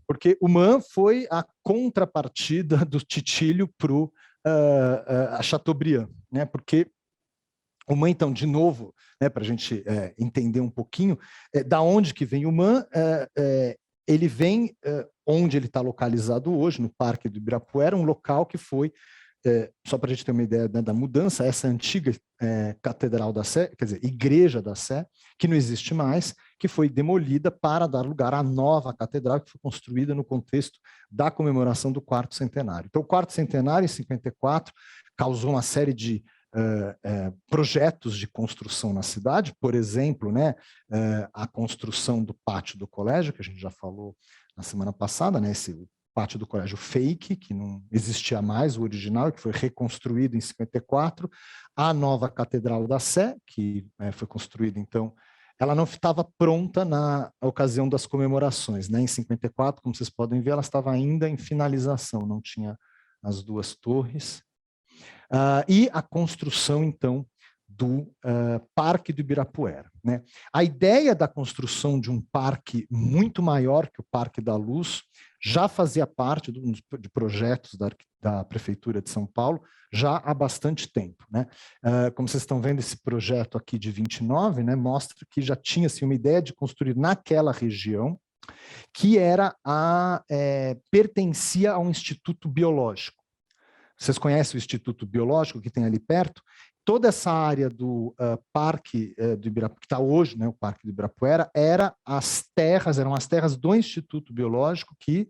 porque o MAN foi a contrapartida do Titílio para a Chateaubriand, né? Porque o MAN, então, de novo, né, para a gente entender um pouquinho, da onde que vem o MAN, ele vem onde ele está localizado hoje, no Parque do Ibirapuera, um local que foi, só para a gente ter uma ideia, né, da mudança, essa antiga Catedral da Sé, quer dizer, Igreja da Sé, que não existe mais, que foi demolida para dar lugar à nova catedral, que foi construída no contexto da comemoração do quarto centenário. Então, o quarto centenário, em 54, causou uma série de projetos de construção na cidade, por exemplo, né, a construção do pátio do colégio, que a gente já falou na semana passada, né, esse pátio do colégio fake, que não existia mais, o original, que foi reconstruído em 54, a nova Catedral da Sé, que foi construída, então, ela não estava pronta na ocasião das comemorações, né, em 54, como vocês podem ver, ela estava ainda em finalização, não tinha as duas torres, e a construção, então, do Parque do Ibirapuera. Né? A ideia da construção de um parque muito maior que o Parque da Luz já fazia parte de projetos da Prefeitura de São Paulo já há bastante tempo. Né? Como vocês estão vendo, esse projeto aqui de 29, né, mostra que já tinha-se uma ideia de construir naquela região que pertencia a um instituto biológico. Vocês conhecem o Instituto Biológico que tem ali perto? Toda essa área do Parque do Ibirapuera, que está hoje, né, o Parque do Ibirapuera, eram as terras do Instituto Biológico que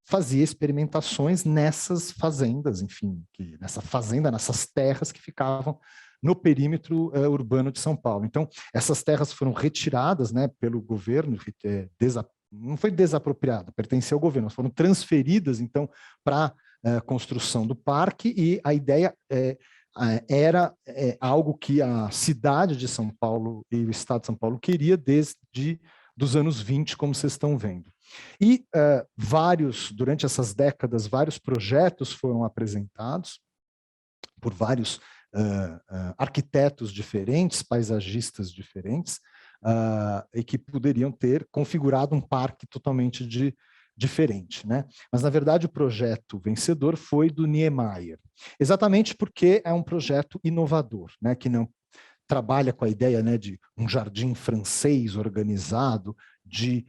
fazia experimentações nessas fazendas, enfim, nessas terras que ficavam no perímetro urbano de São Paulo. Então, essas terras foram retiradas, né, pelo governo, não foi desapropriada, pertencia ao governo, foram transferidas, então, para construção do parque, e a ideia era algo que a cidade de São Paulo e o estado de São Paulo queria desde dos anos 20, como vocês estão vendo. E durante essas décadas, vários projetos foram apresentados por vários arquitetos diferentes, paisagistas diferentes, e que poderiam ter configurado um parque totalmente diferente, né? Mas, na verdade, o projeto vencedor foi do Niemeyer, exatamente porque é um projeto inovador, né? Que não trabalha com a ideia, né, de um jardim francês organizado, de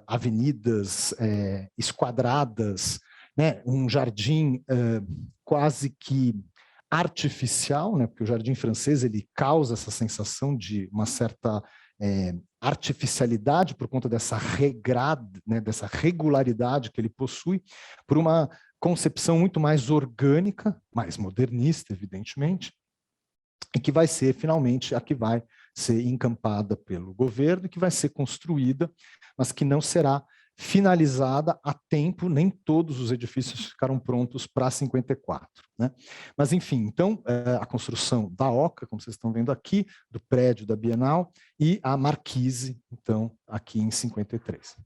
avenidas esquadradas, né, um jardim quase que artificial, né, porque o jardim francês ele causa essa sensação de uma certa artificialidade por conta dessa regrada, né, dessa regularidade que ele possui, por uma concepção muito mais orgânica, mais modernista, evidentemente, e que vai ser, finalmente, a que vai ser encampada pelo governo, que vai ser construída, mas que não será finalizada a tempo, nem todos os edifícios ficaram prontos para 54. Né? Mas, enfim, então, a construção da Oca, como vocês estão vendo aqui, do prédio da Bienal, e a Marquise, então, aqui em 53.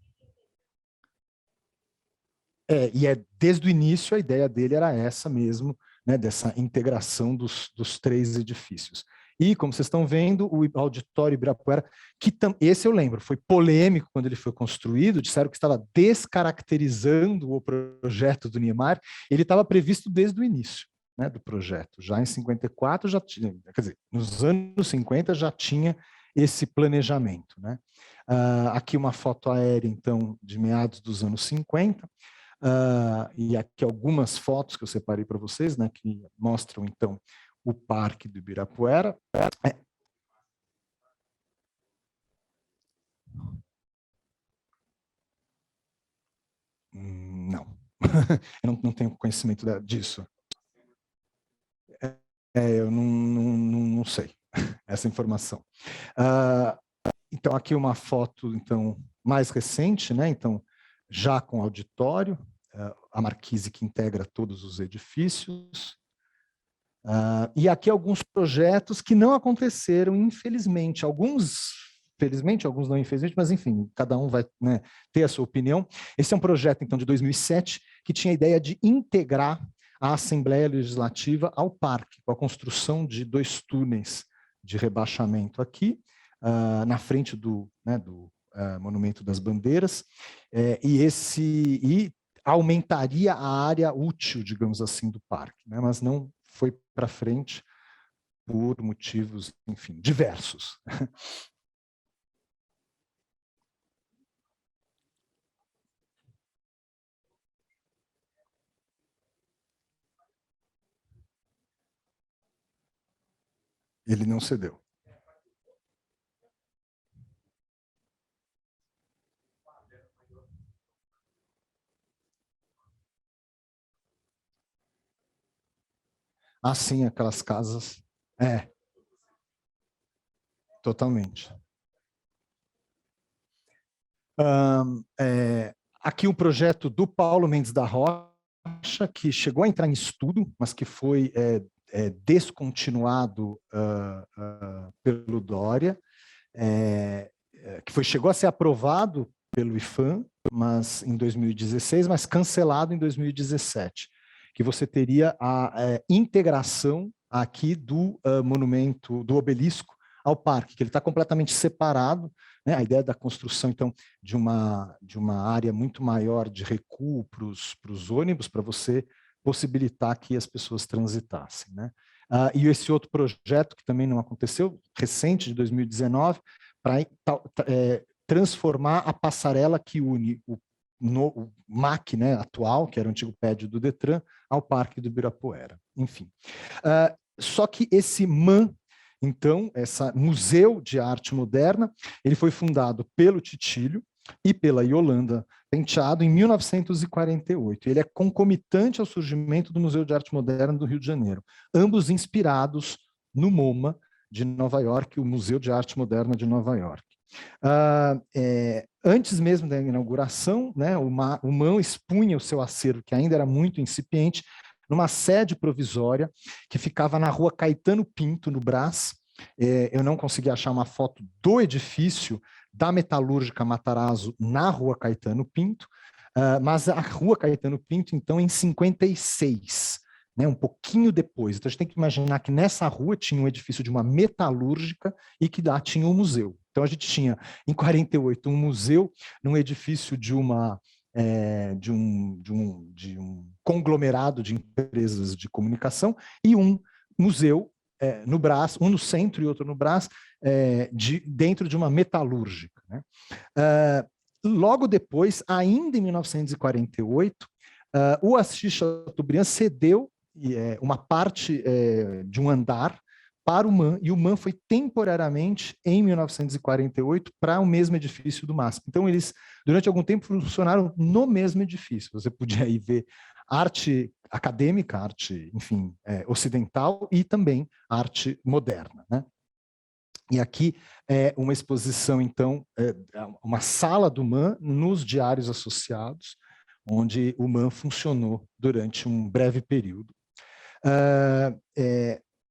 Desde o início a ideia dele era essa mesmo, né, dessa integração dos três edifícios. E, como vocês estão vendo, o Auditório Ibirapuera, esse eu lembro, foi polêmico quando ele foi construído, disseram que estava descaracterizando o projeto do Niemeyer, ele estava previsto desde o início, né, do projeto. Já em 54, já tinha, quer dizer, nos anos 50 já tinha esse planejamento. Né? Aqui uma foto aérea, então, de meados dos anos 50, e aqui algumas fotos que eu separei para vocês, né, que mostram, então, o Parque do Ibirapuera. Não, eu não tenho conhecimento disso. Eu não sei essa informação. Então, aqui uma foto então, mais recente, né? Então, já com auditório, a marquise que integra todos os edifícios. E aqui alguns projetos que não aconteceram, infelizmente. Alguns, felizmente, alguns não, infelizmente, mas enfim, cada um vai, né, ter a sua opinião. Esse é um projeto, então, de 2007, que tinha a ideia de integrar a Assembleia Legislativa ao parque, com a construção de 2 túneis de rebaixamento aqui, na frente do Monumento das Bandeiras, e aumentaria a área útil, digamos assim, do parque, né? Mas não foi para frente por motivos, enfim, diversos. Ele não cedeu. Assim, aquelas casas. Totalmente. Aqui o projeto do Paulo Mendes da Rocha, que chegou a entrar em estudo, mas que foi descontinuado pelo Dória, chegou a ser aprovado pelo IPHAN, mas em 2016, mas cancelado em 2017, que você teria a integração aqui do monumento, do obelisco, ao parque, que ele está completamente separado, né? A ideia da construção, então, de uma área muito maior de recuo para os ônibus, para você possibilitar que as pessoas transitassem. Né? E esse outro projeto, que também não aconteceu, recente, de 2019, para transformar a passarela que une o MAC, né, atual, que era o antigo prédio do Detran, ao Parque do Ibirapuera. Enfim. Só que esse MAN, então, esse Museu de Arte Moderna, ele foi fundado pelo Titílio e pela Yolanda Penteado em 1948. Ele é concomitante ao surgimento do Museu de Arte Moderna do Rio de Janeiro, ambos inspirados no MoMA de Nova York, o Museu de Arte Moderna de Nova York. Antes mesmo da inauguração, né, o MAN expunha o seu acervo, que ainda era muito incipiente, numa sede provisória que ficava na rua Caetano Pinto, no Brás. Eu não consegui achar uma foto do edifício da Metalúrgica Matarazzo na rua Caetano Pinto, mas a rua Caetano Pinto, então, em 56, né, um pouquinho depois. Então, a gente tem que imaginar que nessa rua tinha um edifício de uma metalúrgica e que lá tinha um museu. Então, a gente tinha, em 48, um museu num edifício de um conglomerado de empresas de comunicação e um museu no Brás, um no centro e outro no Brás, dentro de uma metalúrgica, né? Logo depois, ainda em 1948, o Assis Chateaubriand cedeu uma parte de um andar para o MAN, e o MAN foi temporariamente, em 1948, para o mesmo edifício do MASP. Então, eles, durante algum tempo, funcionaram no mesmo edifício. Você podia aí ver arte acadêmica, arte, enfim, ocidental, e também arte moderna, né? E aqui é uma exposição, então, uma sala do MAN nos Diários Associados, onde o MAN funcionou durante um breve período.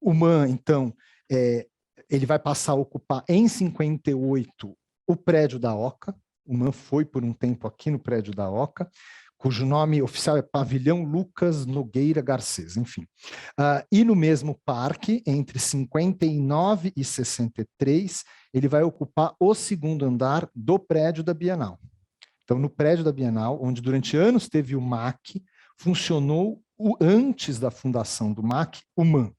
O MAN, então, ele vai passar a ocupar em 58 o prédio da Oca. O MAN foi por um tempo aqui no prédio da Oca, cujo nome oficial é Pavilhão Lucas Nogueira Garcês, enfim. E no mesmo parque, entre 59 e 63, ele vai ocupar o segundo andar do prédio da Bienal. Então, no prédio da Bienal, onde durante anos teve o MAC, funcionou antes da fundação do MAC, o MAN.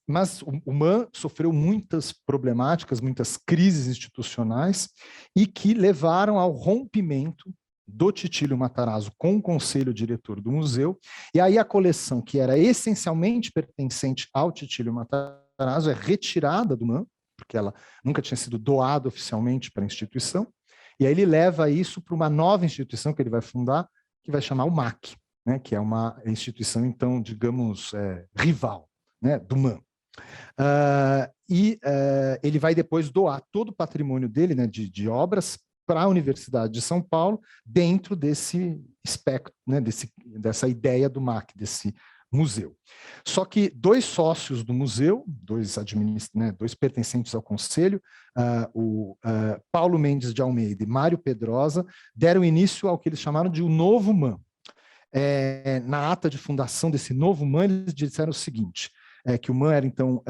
Mas o MAN sofreu muitas problemáticas, muitas crises institucionais, e que levaram ao rompimento do Titílio Matarazzo com o conselho diretor do museu, e aí a coleção, que era essencialmente pertencente ao Titílio Matarazzo, é retirada do MAN, porque ela nunca tinha sido doada oficialmente para a instituição, e aí ele leva isso para uma nova instituição que ele vai fundar, que vai chamar o MAC, né, que é uma instituição, então, digamos, rival, né, do MAN. Ele vai depois doar todo o patrimônio dele, né, de obras, para a Universidade de São Paulo, dentro desse espectro, né, dessa ideia do MAC, desse museu. Só que dois sócios do museu, dois pertencentes ao conselho, Paulo Mendes de Almeida e Mário Pedrosa, deram início ao que eles chamaram de o Novo MAN. Na ata de fundação desse Novo MAN, eles disseram o seguinte, que o MAN era, então,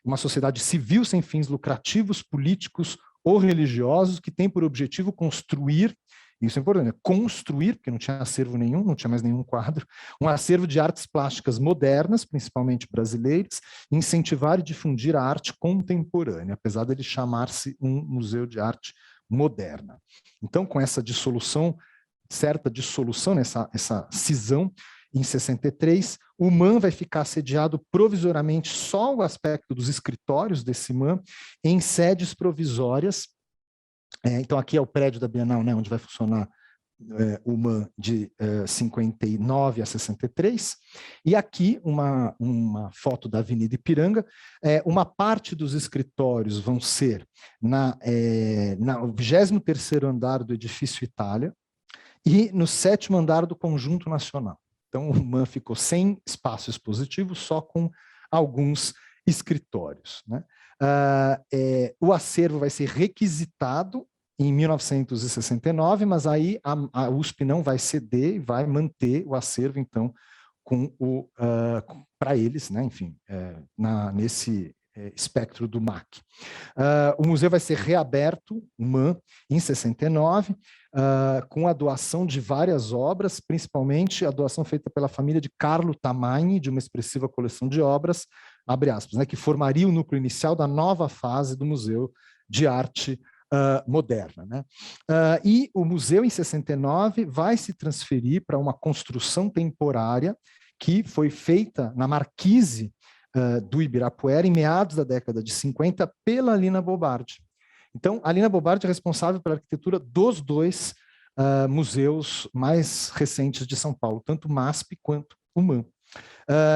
uma sociedade civil sem fins lucrativos, políticos ou religiosos, que tem por objetivo construir, isso é importante, construir, porque não tinha acervo nenhum, não tinha mais nenhum quadro, um acervo de artes plásticas modernas, principalmente brasileiras, incentivar e difundir a arte contemporânea, apesar dele chamar-se um museu de arte moderna. Então, com essa dissolução, certa dissolução, essa cisão, em 63, o MAN vai ficar sediado provisoriamente, só o aspecto dos escritórios desse MAN, em sedes provisórias. Então, aqui é o prédio da Bienal, né, onde vai funcionar o MAN de 59 a 63, e aqui uma foto da Avenida Ipiranga. Uma parte dos escritórios vão ser no 23º andar do edifício Itália e no 7º andar do Conjunto Nacional. Então, o MAN ficou sem espaço expositivo, só com alguns escritórios, né? O acervo vai ser requisitado em 1969, mas aí a USP não vai ceder e vai manter o acervo, então, para eles, né? Enfim, nesse espectro do MAC. O museu vai ser reaberto, o MAN, em 69, com a doação de várias obras, principalmente a doação feita pela família de Carlo Tamagni, de uma expressiva coleção de obras, abre aspas, né, que formaria o núcleo inicial da nova fase do Museu de Arte Moderna, né? E o museu, em 69, vai se transferir para uma construção temporária que foi feita na marquise do Ibirapuera, em meados da década de 50, pela Lina Bobardi. Então, a Lina Bobardi é responsável pela arquitetura dos dois museus mais recentes de São Paulo, tanto o MASP quanto o MAN.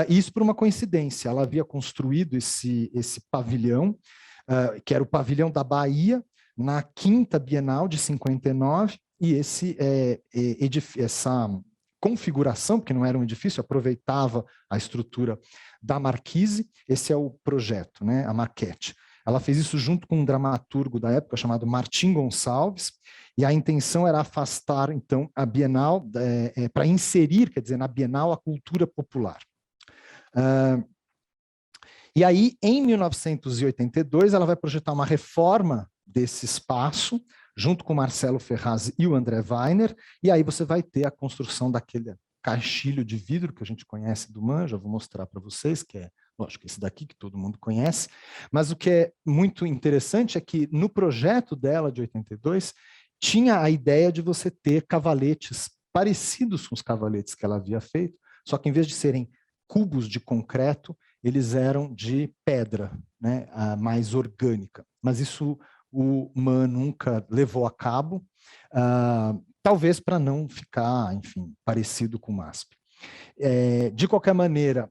Isso por uma coincidência, ela havia construído esse pavilhão, que era o pavilhão da Bahia, na 5ª Bienal de 59, e essa configuração, porque não era um edifício, aproveitava a estrutura da marquise. Esse é o projeto, né, a maquete. Ela fez isso junto com um dramaturgo da época chamado Martim Gonçalves, e a intenção era afastar, então, a Bienal, para inserir, quer dizer, na Bienal, a cultura popular. E aí, em 1982, ela vai projetar uma reforma desse espaço, junto com o Marcelo Ferraz e o André Weiner, e aí você vai ter a construção daquele caixilho de vidro que a gente conhece do MAN, já vou mostrar para vocês, que é Lógico, esse daqui que todo mundo conhece, mas o que é muito interessante é que no projeto dela de 82 tinha a ideia de você ter cavaletes parecidos com os cavaletes que ela havia feito, só que em vez de serem cubos de concreto, eles eram de pedra, né, mais orgânica. Mas isso o MAN nunca levou a cabo, talvez para não ficar, enfim, parecido com o MASP. De qualquer maneira,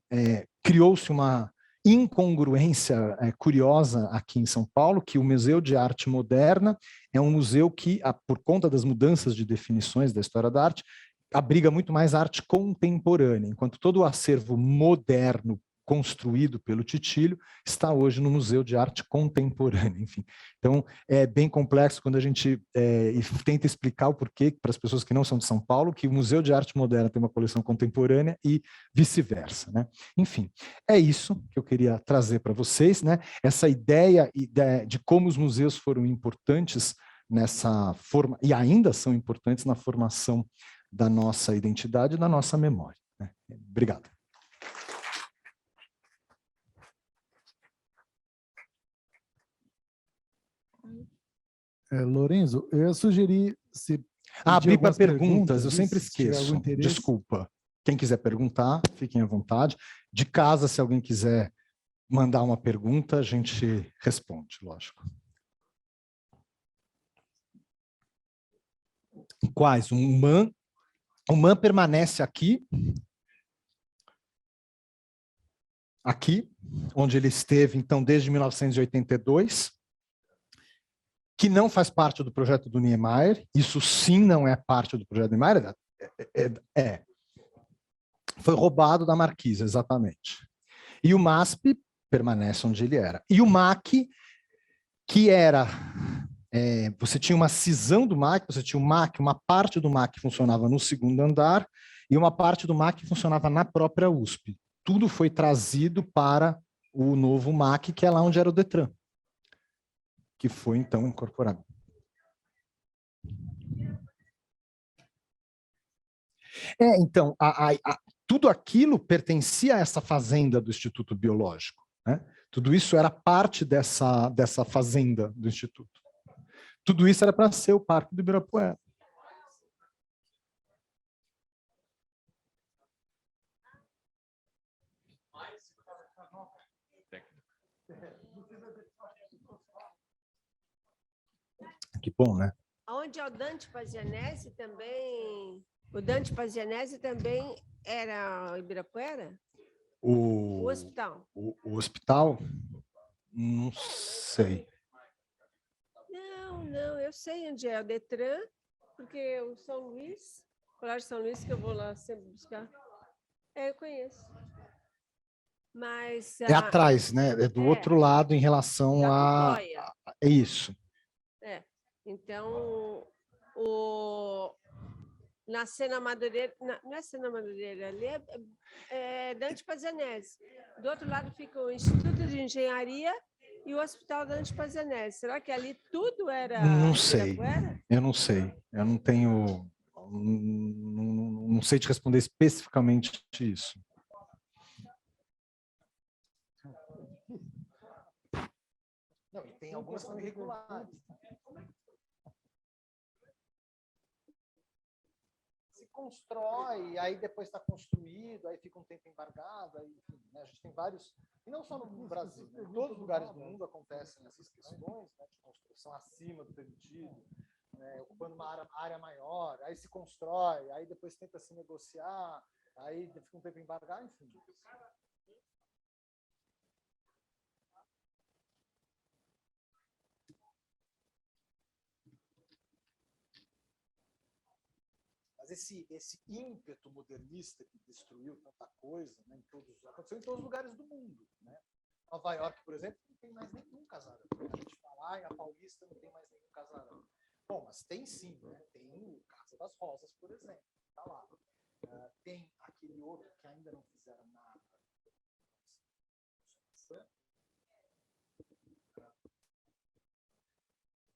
criou-se uma incongruência curiosa aqui em São Paulo, que o Museu de Arte Moderna é um museu que, por conta das mudanças de definições da história da arte, abriga muito mais arte contemporânea, enquanto todo o acervo moderno construído pelo Titílio está hoje no Museu de Arte Contemporânea, enfim. Então, é bem complexo quando a gente tenta explicar o porquê para as pessoas que não são de São Paulo, que o Museu de Arte Moderna tem uma coleção contemporânea e vice-versa, né? Enfim, é isso que eu queria trazer para vocês, né? Essa ideia de como os museus foram importantes nessa forma, e ainda são importantes na formação da nossa identidade e da nossa memória, né? Obrigado. Lorenzo, eu ia sugerir se abrir para perguntas, eu sempre esqueço. Desculpa. Quem quiser perguntar, fiquem à vontade. De casa, se alguém quiser mandar uma pergunta, a gente responde, lógico. Quais? O MAN permanece aqui, onde ele esteve, então, desde 1982, que não faz parte do projeto do Niemeyer, isso sim não é parte do projeto do Niemeyer, foi roubado da Marquise, exatamente. E o MASP permanece onde ele era. E o MAC, que era... você tinha uma cisão do MAC, você tinha o MAC, uma parte do MAC funcionava no segundo andar e uma parte do MAC funcionava na própria USP. Tudo foi trazido para o novo MAC, que é lá onde era o Detran, que foi, então, incorporado. Então, tudo aquilo pertencia a essa fazenda do Instituto Biológico, né? Tudo isso era parte dessa fazenda do Instituto. Tudo isso era para ser o Parque do Ibirapuera. Que bom, né? Onde é o Dante Pazianese também... O Dante Pazianese também era o Ibirapuera? O hospital. O hospital? Não sei. Não, eu sei onde é o Detran, porque o São Luís, o Colégio São Luís, que eu vou lá sempre buscar, eu conheço. Mas... É atrás, né? É do outro lado em relação a... É isso. Então, na Sena Madureira, não é Sena Madureira, ali é Dante Pazianese. Do outro lado fica o Instituto de Engenharia e o Hospital Dante Pazianese. Será que ali tudo era... Não sei, eu não sei. Eu não tenho... Não sei te responder especificamente isso. Não, e tem algumas que são irregulares. Se constrói, aí depois está construído, aí fica um tempo embargado, aí, enfim, né, a gente tem vários, e não só no Brasil, né, em todos os lugares do mundo acontecem essas questões, né, de construção acima do permitido, né, ocupando uma área maior, aí se constrói, aí depois tenta se negociar, aí fica um tempo embargado, enfim. Mas esse ímpeto modernista que destruiu tanta coisa, né, aconteceu em todos os lugares do mundo, né? Nova York, por exemplo, não tem mais nenhum casarão. A gente fala, a Paulista não tem mais nenhum casarão. Bom, mas tem sim, né? Tem o Casa das Rosas, por exemplo, tá lá. Tem aquele outro que ainda não fizeram nada.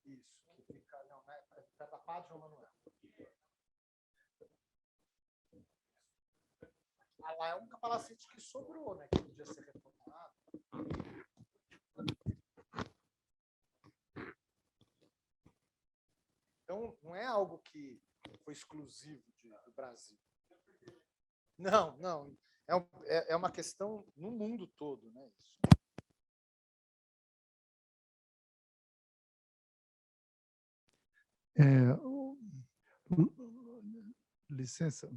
Isso, que fica, não, né? Perto da Padre João Manuel. Lá é um palacete que sobrou, né? Que podia ser reformado. Então, não é algo que foi exclusivo do Brasil. Não, não. É uma questão no mundo todo, né? Isso. Licença.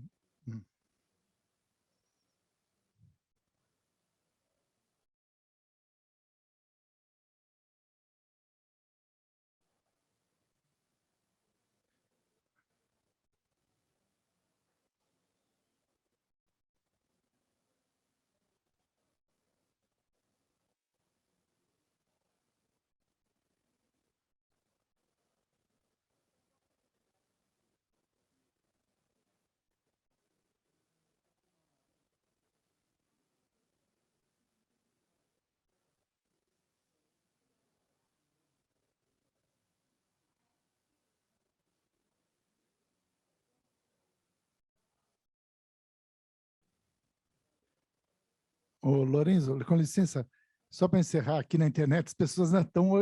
Ô, Lorenzo, com licença, só para encerrar aqui na internet, as pessoas não estão